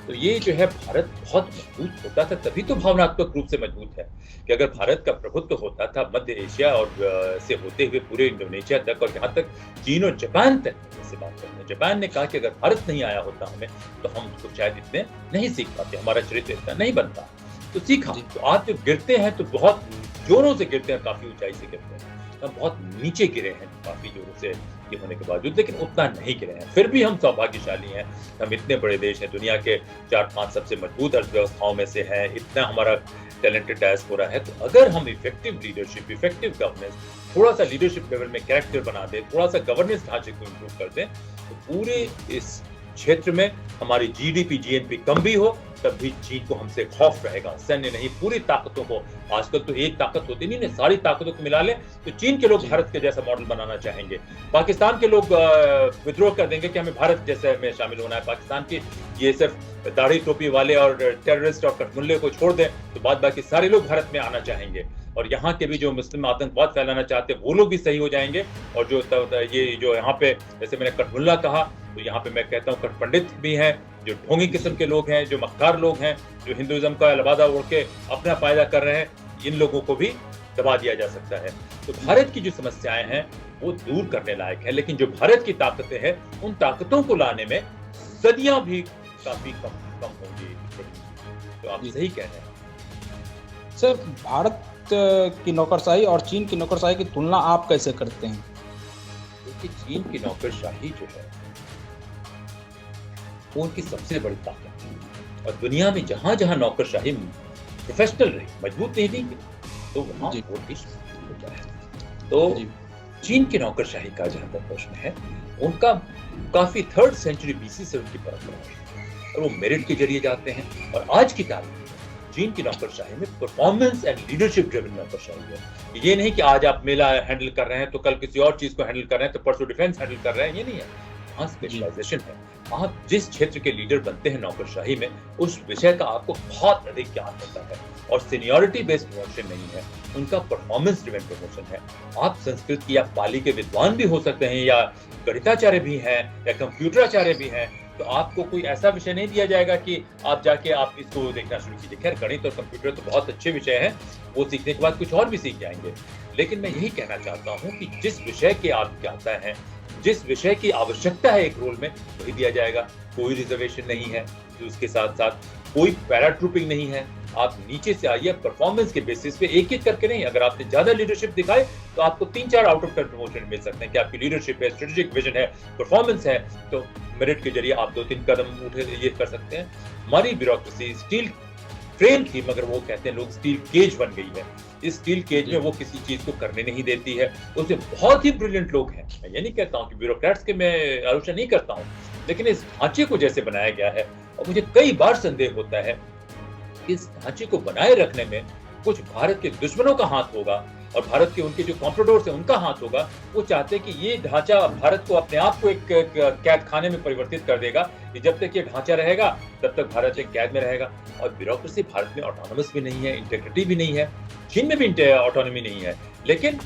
तो ये जो है भारत बहुत मजबूत होता था, तभी तो भावनात्मक रूप से मजबूत है कि अगर भारत का प्रभुत्व होता था मध्य एशिया और से होते हुए पूरे इंडोनेशिया तक और यहाँ तक चीन और जापान तक से बात करते हैं। जापान ने कहा कि अगर भारत नहीं आया होता हमें तो हम उसको शायद इतने नहीं सीख पाते, हमारा चरित्र इतना नहीं बनता। तो सीखा। तो आज जब गिरते हैं तो बहुत जोरों से गिरते हैं, काफी ऊंचाई से गिरते हैं। हम बहुत नीचे गिरे हैं काफी जोरों से ये होने के बावजूद, लेकिन उतना नहीं गिरे हैं। फिर भी हम सौभाग्यशाली हैं, हम इतने बड़े देश हैं, दुनिया के 4-5 सबसे मजबूत अर्थव्यवस्थाओं में से हैं, इतना हमारा टैलेंटेड डायस्पोरा है। तो अगर हम इफेक्टिव लीडरशिप, इफेक्टिव गवर्नेंस, थोड़ा सा लीडरशिप लेवल में कैरेक्टर बना दें, थोड़ा सा गवर्नेंस ढांचे को इम्प्रूव कर दें, तो पूरे इस क्षेत्र में हमारी GDP, GNP कम भी हो तब भी चीन को हमसे खौफ रहेगा। सैन्य नहीं, पूरी ताकतों को, आजकल तो एक ताकत होती नहीं, सारी ताकतों को मिला ले तो चीन के लोग भारत के जैसा मॉडल बनाना चाहेंगे। पाकिस्तान के लोग विद्रोह कर देंगे कि हमें भारत जैसे में शामिल होना है। पाकिस्तान की ये सिर्फ दाढ़ी टोपी वाले और टेररिस्ट और कठमुल्ले को छोड़ दें तो बाद बाकी सारे लोग भारत में आना चाहेंगे। और यहाँ के भी जो मुस्लिम आतंकवाद फैलाना चाहते हैं वो लोग भी सही हो जाएंगे। और जो ये जो यहाँ पे, जैसे मैंने कठमुल्ला कहा, तो यहाँ पे मैं कहता हूँ कट्टरपंडित भी हैं, जो ढोंगी किस्म के लोग हैं, जो मक्कार लोग हैं, जो हिंदुइज्म का लबादा ओढ़ के अपना फायदा कर रहे हैं, इन लोगों को भी दबा दिया जा सकता है। तो भारत की जो समस्याएं हैं वो दूर करने लायक है, लेकिन जो भारत की ताकतें हैं उन ताकतों को लाने में सदियां भी काफी कम होंगी। तो आप सही कह रहे हैं सर। भारत की नौकरशाही और चीन की नौकरशाही की तुलना आप कैसे करते हैं? क्योंकि चीन की नौकरशाही जो है वो उनकी सबसे बड़ी ताकत है, और दुनिया में जहां जहां नौकरशाही प्रोफेशनल रही, मजबूत नहीं थी, तो वहां वो डिश होता है। तो चीन की नौकरशाही का जहां तक प्रश्न है, उनका काफी 3rd सेंचुरी बीसी से उनकी परंपरा है और वो मेरिट के जरिए जाते हैं। और आज की तारीख में चीन की नौकरशाही में परफॉर्मेंस एंड लीडरशिप ड्रिवन नौकरशाही है। ये नहीं कि आज आप मेला हैंडल कर रहे हैं तो कल किसी और चीज को हैंडल कर रहे हैं, तो परसों डिफेंस हैंडल कर रहे हैं, ये नहीं है। वहाँ स्पेशलाइजेशन है। आप जिस क्षेत्र के लीडर बनते हैं नौकरशाही में, उस विषय का आपको बहुत अधिक ज्ञान होता है, और सीनियरिटी बेस्ड प्रमोशन नहीं है, उनका परफॉर्मेंस ड्रिवन प्रमोशन है। आप संस्कृत की या पाली के विद्वान भी हो सकते हैं, या गणिताचार्य भी हैं, या कंप्यूटराचार्य भी हैं, तो आपको कोई ऐसा विषय नहीं दिया जाएगा कि आप जाके आप इसको देखना शुरू कीजिए। खैर, गणित और कंप्यूटर तो बहुत अच्छे विषय हैं, वो सीखने के बाद कुछ और भी सीख जाएंगे। लेकिन मैं यही कहना चाहता हूँ कि जिस विषय के आप ज्ञाता हैं, जिस विषय की आवश्यकता है एक रोल में, वही दिया जाएगा। कोई रिजर्वेशन नहीं है, उसके साथ साथ कोई पैराट्रूपिंग नहीं है। आप नीचे से आइए, परफॉर्मेंस के बेसिस पे एक एक करके नहीं। अगर आपने ज्यादा लीडरशिप दिखाए तो आपको 3-4 आउट ऑफ 10 प्रमोशन मिल सकते हैं कि आपकी लीडरशिप है, स्ट्रेटेजिक विजन है, परफॉर्मेंस है, तो मेरिट के जरिए आप 2-3 कदम उठे ये कर सकते हैं। हमारी ब्यूरोक्रेसी स्टील फ्रेम थी, मगर वो कहते हैं लोग स्टील केज बन गई है। इस स्टील केज में वो किसी चीज को करने नहीं देती है। उसमें बहुत ही ब्रिलियंट लोग हैं, मैं ये नहीं कहता हूँ कि ब्यूरोक्रेट्स के मैं आलोचना नहीं करता हूँ, लेकिन इस ढांचे को जैसे बनाया गया है, और मुझे कई बार संदेह होता है कि इस ढांचे को बनाए रखने में कुछ भारत के दुश्मनों का हाथ होगा, और भारत के उनके जो कॉम्प्रोडोर्स हैं उनका हाथ होगा। वो चाहते हैं कि ये ढांचा भारत को अपने आप को एक कैद खाने में परिवर्तित कर देगा, कि जब तक ये ढांचा रहेगा तब तक भारत एक कैद में रहेगा। और ब्यूरोक्रेसी भारत में ऑटोनोमस भी नहीं है, इंटीग्रिटी भी नहीं है, चीन में भी ऑटोनॉमी नहीं है, लेकिन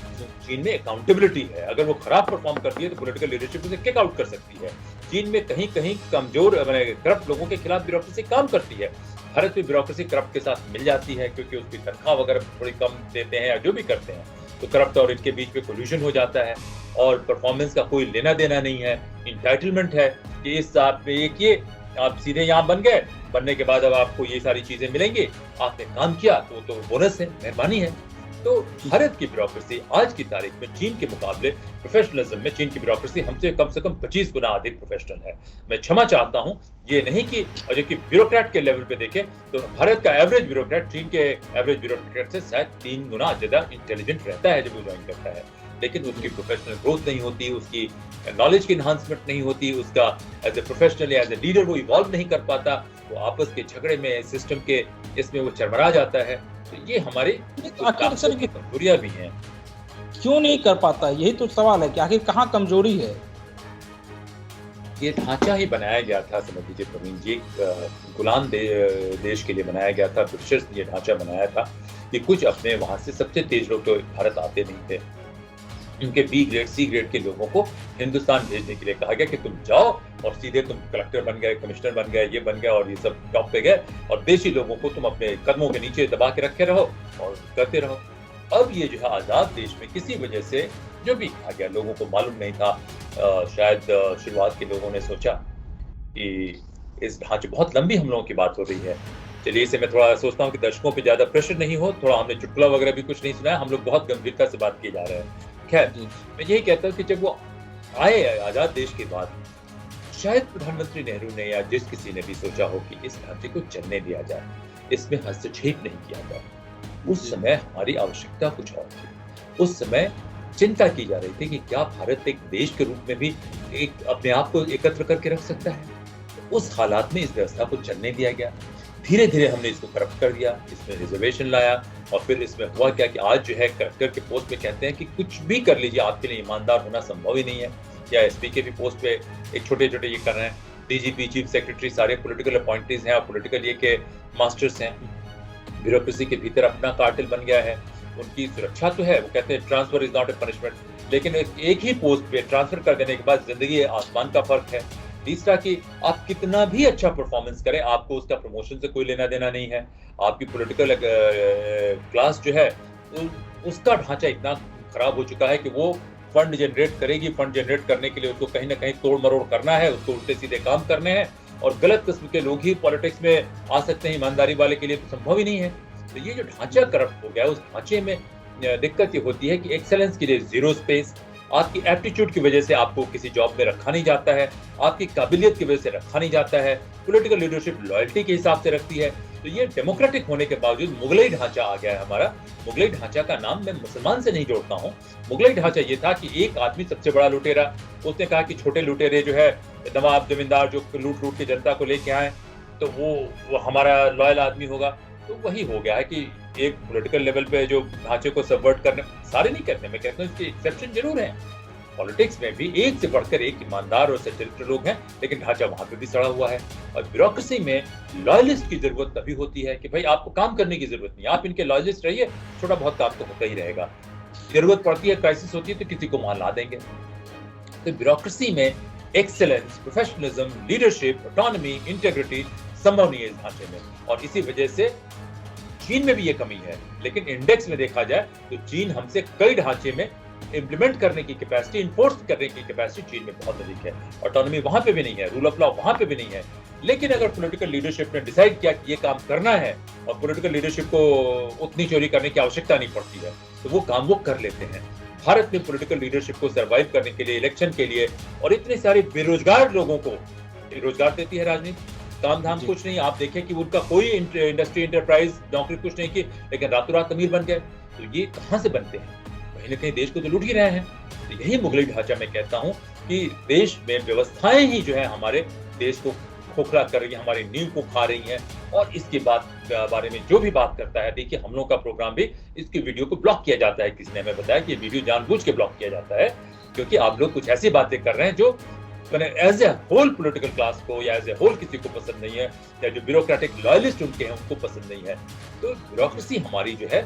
चीन में अकाउंटेबिलिटी है। अगर वो खराब परफॉर्म करती है तो पॉलिटिकल लीडरशिप उसे किक आउट कर सकती है। चीन में कहीं कहीं कमजोर करप्ट लोगों के खिलाफ ब्यूरोक्रेसी काम करती है। भारत में ब्यूरोक्रेसी करप्ट के साथ मिल जाती है, क्योंकि उसकी तनख्वाह वगैरह थोड़ी कम देते हैं या जो भी करते हैं, तो करप्ट और इनके बीच में कोल्यूशन हो जाता है, और परफॉर्मेंस का कोई लेना देना नहीं है। इंटाइटलमेंट है कि इस साथ में एक ये आप सीधे यहाँ बन गए, बनने के बाद अब आपको ये सारी चीजें मिलेंगी, आपने काम किया तो बोनस है, मेहरबानी है। तो भारत की ब्यूरोक्रेसी आज की तारीख में चीन के मुकाबले प्रोफेशनलिज्म में चीन की ब्यूरोक्रेसी हमसे कम से कम 25 गुना अधिक प्रोफेशनल है। मैं क्षमा चाहता हूं, ये नहीं कि जबकि ब्यूरोक्रेट के लेवल पे देखें तो भारत का एवरेज ब्यूरोक्रेट चीन के एवरेज ब्यूरोक्रेट से शायद 3 गुना ज्यादा इंटेलिजेंट रहता है जब वो ज्वाइन करता है, लेकिन उसकी प्रोफेशनल ग्रोथ नहीं होती, उसकी नॉलेज की एनहांसमेंट नहीं होती, उसका एज ए प्रोफेशनल या एज ए लीडर वो इवॉल्व नहीं कर पाता, वो आपस के झगड़े में सिस्टम के इसमें वो चरमरा जाता है। तो ये हमारे कमजोरियां भी हैं। क्यों नहीं कर पाता, यही तो सवाल है कि आखिर कहाँ कमजोरी है। ये ढांचा ही बनाया गया था, समझ लीजिए प्रवीण जी, गुलाम देश के लिए बनाया गया था। ब्रिटिशर्स ने ये ढांचा बनाया था कि कुछ अपने वहां से सबसे तेज लोग तो भारत आते नहीं थे, उनके बी ग्रेड सी ग्रेड के लोगों को हिंदुस्तान भेजने के लिए कहा गया कि तुम जाओ और सीधे तुम कलेक्टर बन गए, कमिश्नर बन गए, ये बन गए और ये सब टॉप पे गए, और देशी लोगों को तुम अपने कदमों के नीचे दबा के रखे रहो और करते रहो। अब ये जो है आजाद देश में किसी वजह से जो भी आ गया, लोगों को मालूम नहीं था, शायद शुरुआत के लोगों ने सोचा कि इस ढांचे, बहुत लंबी हम लोगों की बात हो रही है, चलिए इसे मैं थोड़ा सोचता हूँ कि दर्शकों पे ज्यादा प्रेशर नहीं हो, थोड़ा हमने चुटकुला वगैरह भी कुछ नहीं सुना है, हम लोग बहुत गंभीरता से बात किए जा रहे हैं। खैर, मैं यही कहता हूँ कि जब वो आए आजाद देश के बाद, शायद प्रधानमंत्री नेहरू ने या जिस किसी ने भी सोचा हो कि इस ढांचे को चलने दिया जाए, इसमें हस्तक्षेप नहीं किया जाए। उस समय हमारी आवश्यकता कुछ और थी। उस समय चिंता की जा रही थी कि क्या भारत एक देश के रूप में भी एक अपने आप को एकत्र करके रख सकता है। तो उस हालात में इस व्यवस्था को चलने दिया गया। धीरे धीरे हमने इसको करप्ट कर दिया, इसमें रिजर्वेशन लाया, और फिर इसमें हुआ क्या कि आज जो है कलेक्टर के पोस्ट पे कहते हैं कि कुछ भी कर लीजिए, आपके लिए ईमानदार होना संभव ही नहीं है। या एसपी के भी पोस्ट पे एक छोटे छोटे ये कर रहे हैं, डीजीपी, चीफ सेक्रेटरी सारे पॉलिटिकल अपॉइंटीज हैं और पॉलिटिकल ये के मास्टर्स हैं। ब्यूरोक्रेसी के भीतर अपना कार्टेल बन गया है। उनकी सुरक्षा तो है, वो कहते हैं transfer is not a punishment, लेकिन एक ही पोस्ट पे ट्रांसफर कर देने के बाद जिंदगी आसमान का फर्क है। तीसरा कि आप कितना भी अच्छा परफॉर्मेंस करें, आपको उसका प्रमोशन से कोई लेना देना नहीं है। आपकी पॉलिटिकल क्लास जो है उसका ढांचा इतना खराब हो चुका है कि वो फंड जनरेट करेगी, फंड जनरेट करने के लिए उसको कहीं ना कहीं तोड़ मरोड़ करना है, उसको उल्टे सीधे काम करने हैं, और गलत किस्म के लोग ही पॉलिटिक्स में आ सकते हैं, ईमानदारी वाले के लिए तो संभव ही नहीं है। तो ये जो ढांचा करप्ट हो गया है, उस ढांचे में दिक्कत ये होती है कि एक्सेलेंस के लिए जीरो स्पेस, आपकी एप्टीट्यूड की वजह से आपको किसी जॉब में रखा नहीं जाता है, आपकी काबिलियत की वजह से रखा नहीं जाता है, पॉलिटिकल लीडरशिप लॉयल्टी के हिसाब से रखती है। तो ये डेमोक्रेटिक होने के बावजूद मुगलई ढांचा आ गया है हमारा। मुगलई ढांचा का नाम मैं मुसलमान से नहीं जोड़ता हूँ। मुगलई ढांचा ये था कि एक आदमी सबसे बड़ा लुटेरा, उसने कहा कि छोटे लुटेरे जो है नवाब जमींदार जो लूट लूट के जनता को लेके आए तो वो हमारा लॉयल आदमी होगा। तो वही हो गया है कि एक पॉलिटिकल लेवल पे जो ढांचे को सबवर्ट करने, सारे नहीं करते, मैं कहता हूँ इसके एक्सेप्शन जरूर हैं। पॉलिटिक्स में भी एक से बढ़कर एक ईमानदार और सच्चे लोग हैं, लेकिन ढांचा वहां पे भी सड़ा हुआ है। और ब्यूरोक्रेसी में लॉयलिस्ट की जरूरत तभी होती है कि भाई आपको काम करने की जरूरत नहीं, आप इनके लॉयलिस्ट रहिए, थोड़ा बहुत काम तो होता ही रहेगा। जरूरत पड़ती है, क्राइसिस होती है तो किसी को वहां ला देंगे। तो ब्यूरोक्रेसी में excellence, professionalism, leadership, autonomy, integrity संभव नहीं है इस ढांचे में, और इसी वजह से चीन में भी ये कमी है। लेकिन इंडेक्स में देखा जाए तो चीन हमसे कई ढांचे में इंप्लीमेंट करने की कैपेसिटी, इन्फोर्स करने की कैपेसिटी चीन में बहुत अधिक है। ऑटोनॉमी वहां पे भी नहीं है, रूल ऑफ लॉ वहां पे भी नहीं है। लेकिन अगर पॉलिटिकल लीडरशिप ने डिसाइड किया कि ये काम करना है और पॉलिटिकल लीडरशिप को उतनी चोरी करने की आवश्यकता नहीं पड़ती है, तो वो काम वो कर लेते हैं। भारत में पॉलिटिकल लीडरशिप को सर्वाइव करने के लिए, इलेक्शन के लिए, और इतने सारे बेरोजगार लोगों को रोजगार देती है राजनीति। काम धाम कुछ नहीं, आप देखें कि उनका कोई इंडस्ट्री, इंटरप्राइज, नौकरी कुछ नहीं की, लेकिन रातों रात अमीर बन गए। तो ये कहां से बनते हैं? कहीं ना कहीं देश को तो लूट ही रहे हैं। तो यही मुगलई ढांचा मैं कहता हूं कि देश में व्यवस्थाएं ही जो है हमारे देश को खोखला कर रही है, हमारी नींव को खा रही है। और इसके बारे में जो भी बात करता है, देखिए हम लोग का प्रोग्राम भी, इसकी वीडियो को ब्लॉक किया जाता है। किसी ने हमें बताया कि ये वीडियो जानबूझ के ब्लॉक किया जाता है, क्योंकि आप लोग कुछ ऐसी बातें कर रहे हैं जो as a whole political class को या एज ए होल किसी को पसंद नहीं है, या जो ब्यूरोक्रेटिक लॉयलिस्ट उनके हैं उनको पसंद नहीं है। तो ब्यूरोक्रेसी हमारी जो है,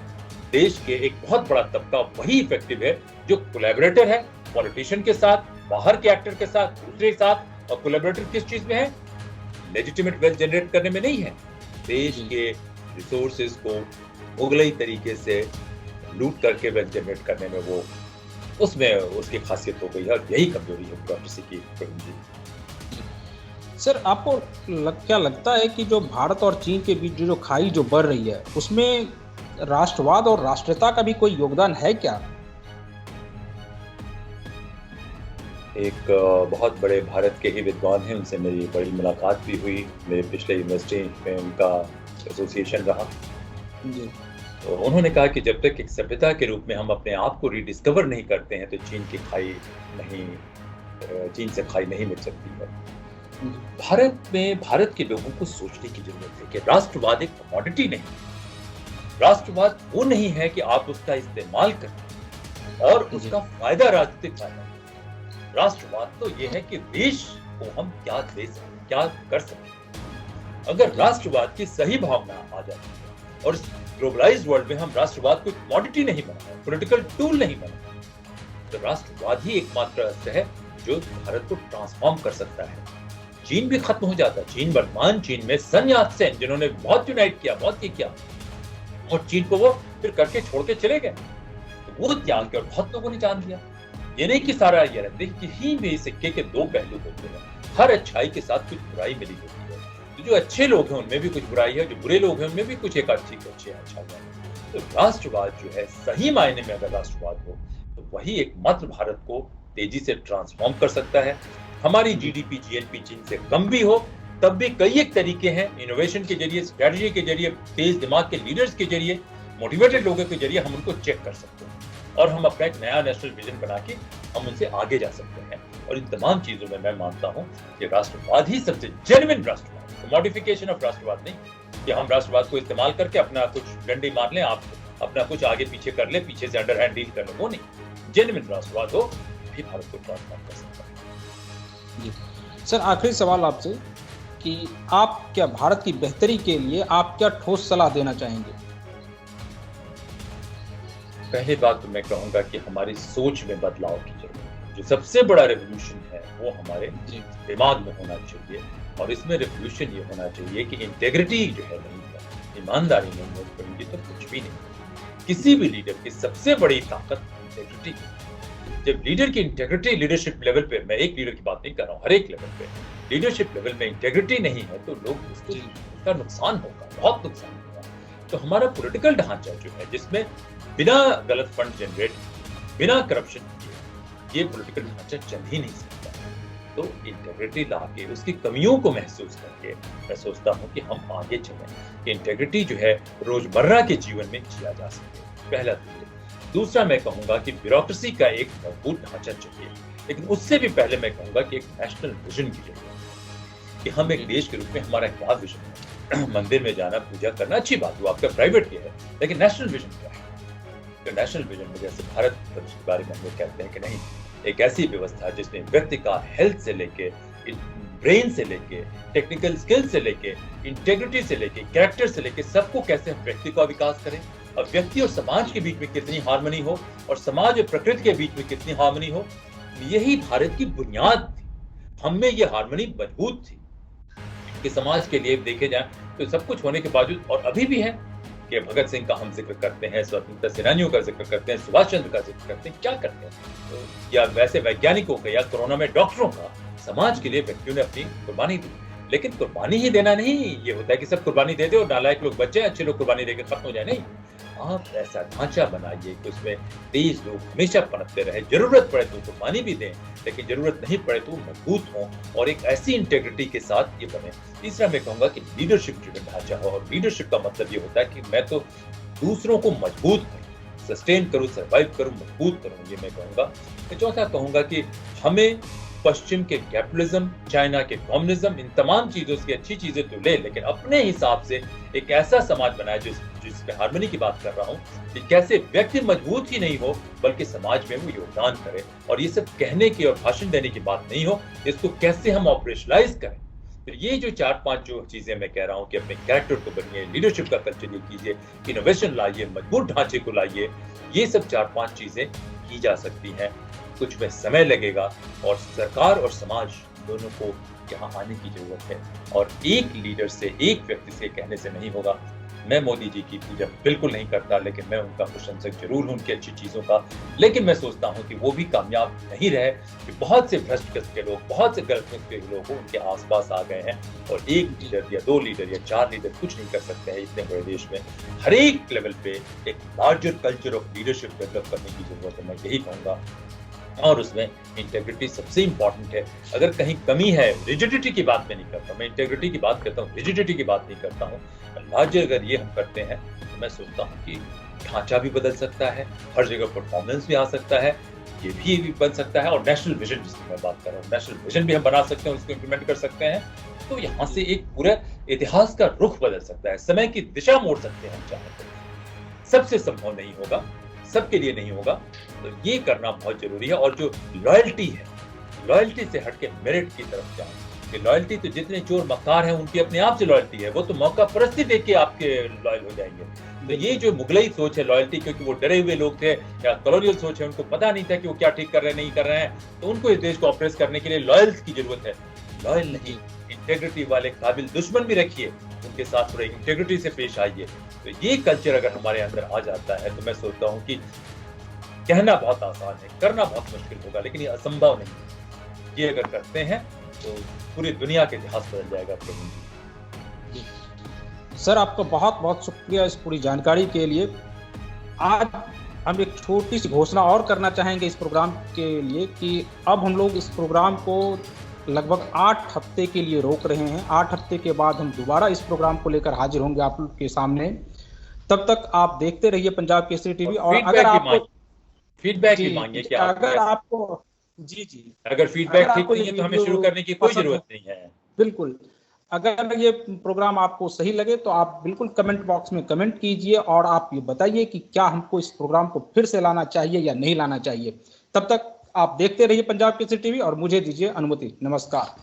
देश के एक बहुत बड़ा तबका वही इफेक्टिव है जो कोलैबोरेटर है पॉलिटिशियन के साथ, बाहर के एक्टर के साथ, दूसरे के साथ। और कोलैबोरेटर किस चीज में है? लेजिटिमेट वेल्थ जनरेट करने में नहीं है, देश के रिसोर्सेज को मुगलई तरीके से लूट करके वेल्थ जनरेट करने में वो उसमें उसकी खासियत हो गई है। और यही कमजोरी है ब्यूरोक्रेसी की। सर, आपको क्या लगता है कि जो भारत और चीन के बीच जो खाई जो बढ़ रही है, उसमें राष्ट्रवाद और राष्ट्रीयता का भी कोई योगदान है क्या? एक बहुत बड़े भारत के ही विद्वान हैं, उनसे मेरी बड़ी मुलाकात भी हुई, मेरे पिछले यूनिवर्सिटी में उनका एसोसिएशन रहा जी। तो उन्होंने कहा कि जब तक एक सभ्यता के रूप में हम अपने आप को रिडिस्कवर नहीं करते हैं तो चीन से खाई नहीं मिट सकती है। भारत के लोगों को सोचने की जरूरत है कि राष्ट्रवाद एक कमोडिटी नहीं, राष्ट्रवाद वो नहीं है कि आप उसका इस्तेमाल करें और उसका फायदा राजनीतिक फायदा। राष्ट्रवाद तो ये है कि देश को हम क्या दे सकते, क्या कर सकते। अगर राष्ट्रवाद की सही भावना आ जाती है और ग्लोबलाइज्ड वर्ल्ड में हम राष्ट्रवाद को कमोडिटी नहीं बना, पॉलिटिकल टूल नहीं बना, तो राष्ट्रवाद ही एकमात्र अस्त्र है जो भारत को ट्रांसफॉर्म कर सकता है। चीन भी खत्म हो जाता। चीन, वर्तमान चीन में सन यात्सेन जिन्होंने बहुत यूनाइट किया, बहुत किया, और चीन को वो फिर करके छोड़ के चले गए, तो वो त्याग के और बहुत लोगों ने जान दिया। ये नहीं कि सारा ये रहते, किसी भी सिक्के के दो पहलू होते हैं, हर अच्छाई के साथ कुछ बुराई मिली होती है। तो जो अच्छे लोग हैं उनमें भी कुछ बुराई है, जो बुरे लोग हैं उनमें भी कुछ एक अच्छी अच्छा है। तो राष्ट्रवाद जो है, सही मायने में अगर राष्ट्रवाद हो तो वही एकमात्र भारत को तेजी से ट्रांसफॉर्म कर सकता है। हमारी जीडीपी, जीएनपी चीन से कम भी हो तब भी कई एक तरीके हैं, इनोवेशन के जरिए, स्ट्रेटजी के जरिए, तेज दिमाग के लीडर्स के जरिए, मोटिवेटेड लोगों के जरिए हम उनको चेक कर सकते हैं और हम अपना एक नया नेशनल विजन बना के हम उनसे आगे जा सकते हैं। और इन तमाम चीजों में मैं मानता हूं कि राष्ट्रवाद ही सबसे जेन्युइन राष्ट्रवाद, मॉडिफिकेशन ऑफ राष्ट्रवाद नहीं कि हम राष्ट्रवाद को इस्तेमाल करके अपना कुछ डंडे मार लें, आप अपना कुछ आगे पीछे कर ले, पीछे से अंडर हैंड डील कर ले, वो नहीं। जेन्युइन राष्ट्रवाद हो भी भारत को ट्रांसफॉर्म कर सकता है। जी सर, आखिरी सवाल आपसे कि आप क्या भारत की बेहतरी के लिए आप क्या ठोस सलाह देना चाहेंगे? पहली बात तो मैं कहूंगा कि हमारी सोच में बदलाव की जरूरत है। जो सबसे बड़ा रेवोल्यूशन है वो हमारे जी दिमाग में होना चाहिए, और इसमें रेवोल्यूशन ये होना चाहिए कि इंटेग्रिटी जो है नहीं है, ईमानदारी नहीं है प्रवीण जी, तो कुछ भी नहीं। किसी भी लीडर की सबसे बड़ी ताकत इंटेग्रिटी। जब लीडर की इंटेग्रिटी लीडरशिप लेवल पे, मैं एक लीडर की बात नहीं कर रहा हूँ, हर एक लेवल पे लीडरशिप लेवल में इंटेग्रिटी नहीं है तो लोग उसका नुकसान होगा, बहुत नुकसान होगा। तो हमारा पॉलिटिकल ढांचा जो है, जिसमें बिना गलत फंड जनरेट, बिना करप्शन किए ये पॉलिटिकल ढांचा चल ही नहीं सकता। तो इंटेग्रिटी लाके, उसकी कमियों को महसूस करके मैं सोचता हूँ कि हम आगे चलें, कि इंटेग्रिटी जो है रोजमर्रा के जीवन में जिया जा सके, पहला। दूसरा मैं कहूंगा कि ब्यूरोक्रेसी का एक मजबूत ढांचा चाहिए, लेकिन उससे भी पहले मैं कहूंगा कि एक नेशनल विजन की जरूरत है, कि हम एक देश के रूप में हमारा क्या विजन है। मंदिर में जाना, पूजा करना अच्छी बात है, आपका प्राइवेट की है, लेकिन नेशनल विजन क्या है? तो नेशनल विजन में जैसे भारत वर्ष के बारे में हम लोग कहते हैं कि नहीं, एक ऐसी व्यवस्था जिसमें व्यक्ति का हेल्थ से लेके, ब्रेन से लेके, टेक्निकल स्किल से लेके, इंटेग्रिटी से लेके, कैरेक्टर से लेके, सबको कैसे हम व्यक्ति का विकास करें, और व्यक्ति और समाज के बीच में कितनी हार्मनी हो, और समाज और प्रकृति के बीच में कितनी हार्मनी हो। यही भारत की बुनियाद थी। हम में ये हार्मनी मजबूत थी कि समाज के लिए देखे जाए तो सब कुछ होने के बावजूद, और अभी भी है कि भगत सिंह का हम जिक्र करते हैं, स्वतंत्रता सेनानियों का जिक्र करते हैं, सुभाष चंद्र का जिक्र करते हैं, क्या करते हैं? तो या वैसे वैज्ञानिकों का, या कोरोना में डॉक्टरों का, समाज के लिए व्यक्तियों ने अपनी कुर्बानी दी। लेकिन कुर्बानी ही देना नहीं ये होता है कि सब कुर्बानी दे दे और नालायक लोग बच जाए, अच्छे लोग कुर्बानी देकर खत्म हो जाए। नहीं, आप ऐसा ढांचा बनाइए कि उसमें तेज लोग हमेशा पनपते रहे, जरूरत पड़े तो कुर्बानी भी दें, लेकिन जरूरत नहीं पड़े तो मजबूत हों, और एक ऐसी इंटेग्रिटी के साथ ये बने। तीसरा मैं कहूंगा कि लीडरशिप ड्रिवन ढांचा हो, और लीडरशिप का मतलब ये होता है कि मैं तो दूसरों को मजबूत करूं, सस्टेन करूं, सर्वाइव करूं, मजबूत करूं, ये मैं कहूंगा। चौथा कहूंगा कि हमें पश्चिम के कैपिटलिज्म, चाइना के कम्युनिज्म, इन तमाम चीजों से अच्छी चीजें तो ले, लेकिन अपने हिसाब से एक ऐसा समाज बनाए जिसमें हार्मनी की बात कर रहा हूँ, कि कैसे व्यक्ति मजबूत ही नहीं हो बल्कि समाज में वो योगदान करे। और ये सब कहने की और भाषण देने की बात नहीं हो, इसको कैसे हम ऑपरेशनलाइज करें। तो ये जो 4-5 जो चीजें मैं कह रहा हूँ कि अपने कैरेक्टर को बनिए, लीडरशिप का कल्चर ये कीजिए, इनोवेशन लाइए, मजबूत ढांचे को लाइए, ये सब 4-5 चीजें की जा सकती हैं। कुछ में समय लगेगा, और सरकार और समाज दोनों को यहाँ आने की जरूरत है, और एक लीडर से, एक व्यक्ति से कहने से नहीं होगा। मैं मोदी जी की पूजा बिल्कुल नहीं करता, लेकिन मैं उनका प्रशंसक जरूर हूं उनकी अच्छी चीजों का, लेकिन मैं सोचता हूं कि वो भी कामयाब नहीं रहे, कि बहुत से भ्रष्ट किस्म के लोग, बहुत से गलत किस्म के लोग उनके आसपास आ गए हैं, और एक लीडर या 2 लीडर या 4 लीडर कुछ नहीं कर सकते हैं इतने बड़े देश में। हर एक लेवल पे एक larger culture of leadership develop करने की जरूरत है, मैं यही कहूंगा। और उसमें इंटेग्रिटी सबसे इंपॉर्टेंट है। अगर कहीं कमी है, रिजिडिटी की बात मैं नहीं करता, मैं इंटेग्रिटी की बात करता हूँ, रिजिडिटी की बात नहीं करता हूँ। लार्जर अगर ये हम करते हैं तो मैं सोचता हूँ कि ढांचा भी बदल सकता है, हर जगह परफॉर्मेंस भी आ सकता है, ये भी बन सकता है। और नेशनल विजन जिसकी मैं बात कर रहा हूँ, नेशनल विजन भी हम बना सकते हैं, उसको इम्प्लीमेंट कर सकते हैं। तो यहाँ से एक पूरा इतिहास का रुख बदल सकता है, समय की दिशा मोड़ सकते हैं हम चाहें तो। सबसे संभव नहीं होगा, सबके लिए नहीं होगा, तो ये करना बहुत जरूरी है। और जो लॉयल्टी है, लॉयल्टी से हटके मेरिट की तरफ जाए, कि लॉयल्टी तो जितने चोर मक्कार हैं उनकी अपने आप से लॉयल्टी है, वो तो मौका परस्ती देख के आपके लॉयल हो जाएंगे। तो ये जो मुगलई सोच है लॉयल्टी, क्योंकि वो डरे हुए लोग थे, या कॉलोनियल सोच है, उनको पता नहीं था कि वो क्या ठीक कर रहे हैं, नहीं कर रहे हैं, तो उनको इस देश को ऑपरेट करने के लिए लॉयल की जरूरत है। लॉयल नहीं, इंटेग्रिटी वाले काबिल दुश्मन भी रखिए, उनके साथ थोड़ा इंटेग्रिटी से पेश आइए। तो ये कल्चर अगर हमारे अंदर आ जाता है तो मैं सोचता हूँ कि कहना बहुत आसान है, करना बहुत मुश्किल होगा, लेकिन ये असंभव नहीं है। ये अगर करते हैं तो पूरी दुनिया के इतिहास बदल जाएगा। प्रवीण जी, सर आपका बहुत बहुत शुक्रिया इस पूरी जानकारी के लिए। आज हम एक छोटी सी घोषणा और करना चाहेंगे इस प्रोग्राम के लिए, कि अब हम लोग इस प्रोग्राम को लगभग 8 हफ्ते के लिए रोक रहे हैं। 8 हफ्ते के बाद हम दोबारा इस प्रोग्राम को लेकर हाजिर होंगे आप लोग के सामने। तब तक आप देखते रहिए पंजाब केसरी टीवी। और अगर आपको फीडबैक भी मांगिए कि अगर आपको जी अगर फीडबैक ठीक नहीं है तो हमें शुरू करने की कोई जरूरत नहीं है। बिल्कुल, अगर ये प्रोग्राम आपको सही लगे तो आप बिल्कुल कमेंट बॉक्स में कमेंट कीजिए, और आप ये बताइए कि क्या हमको इस प्रोग्राम को फिर से लाना चाहिए या नहीं लाना चाहिए। तब तक आप देखते रहिए पंजाब केसरी टीवी, और मुझे दीजिए अनुमति। नमस्कार।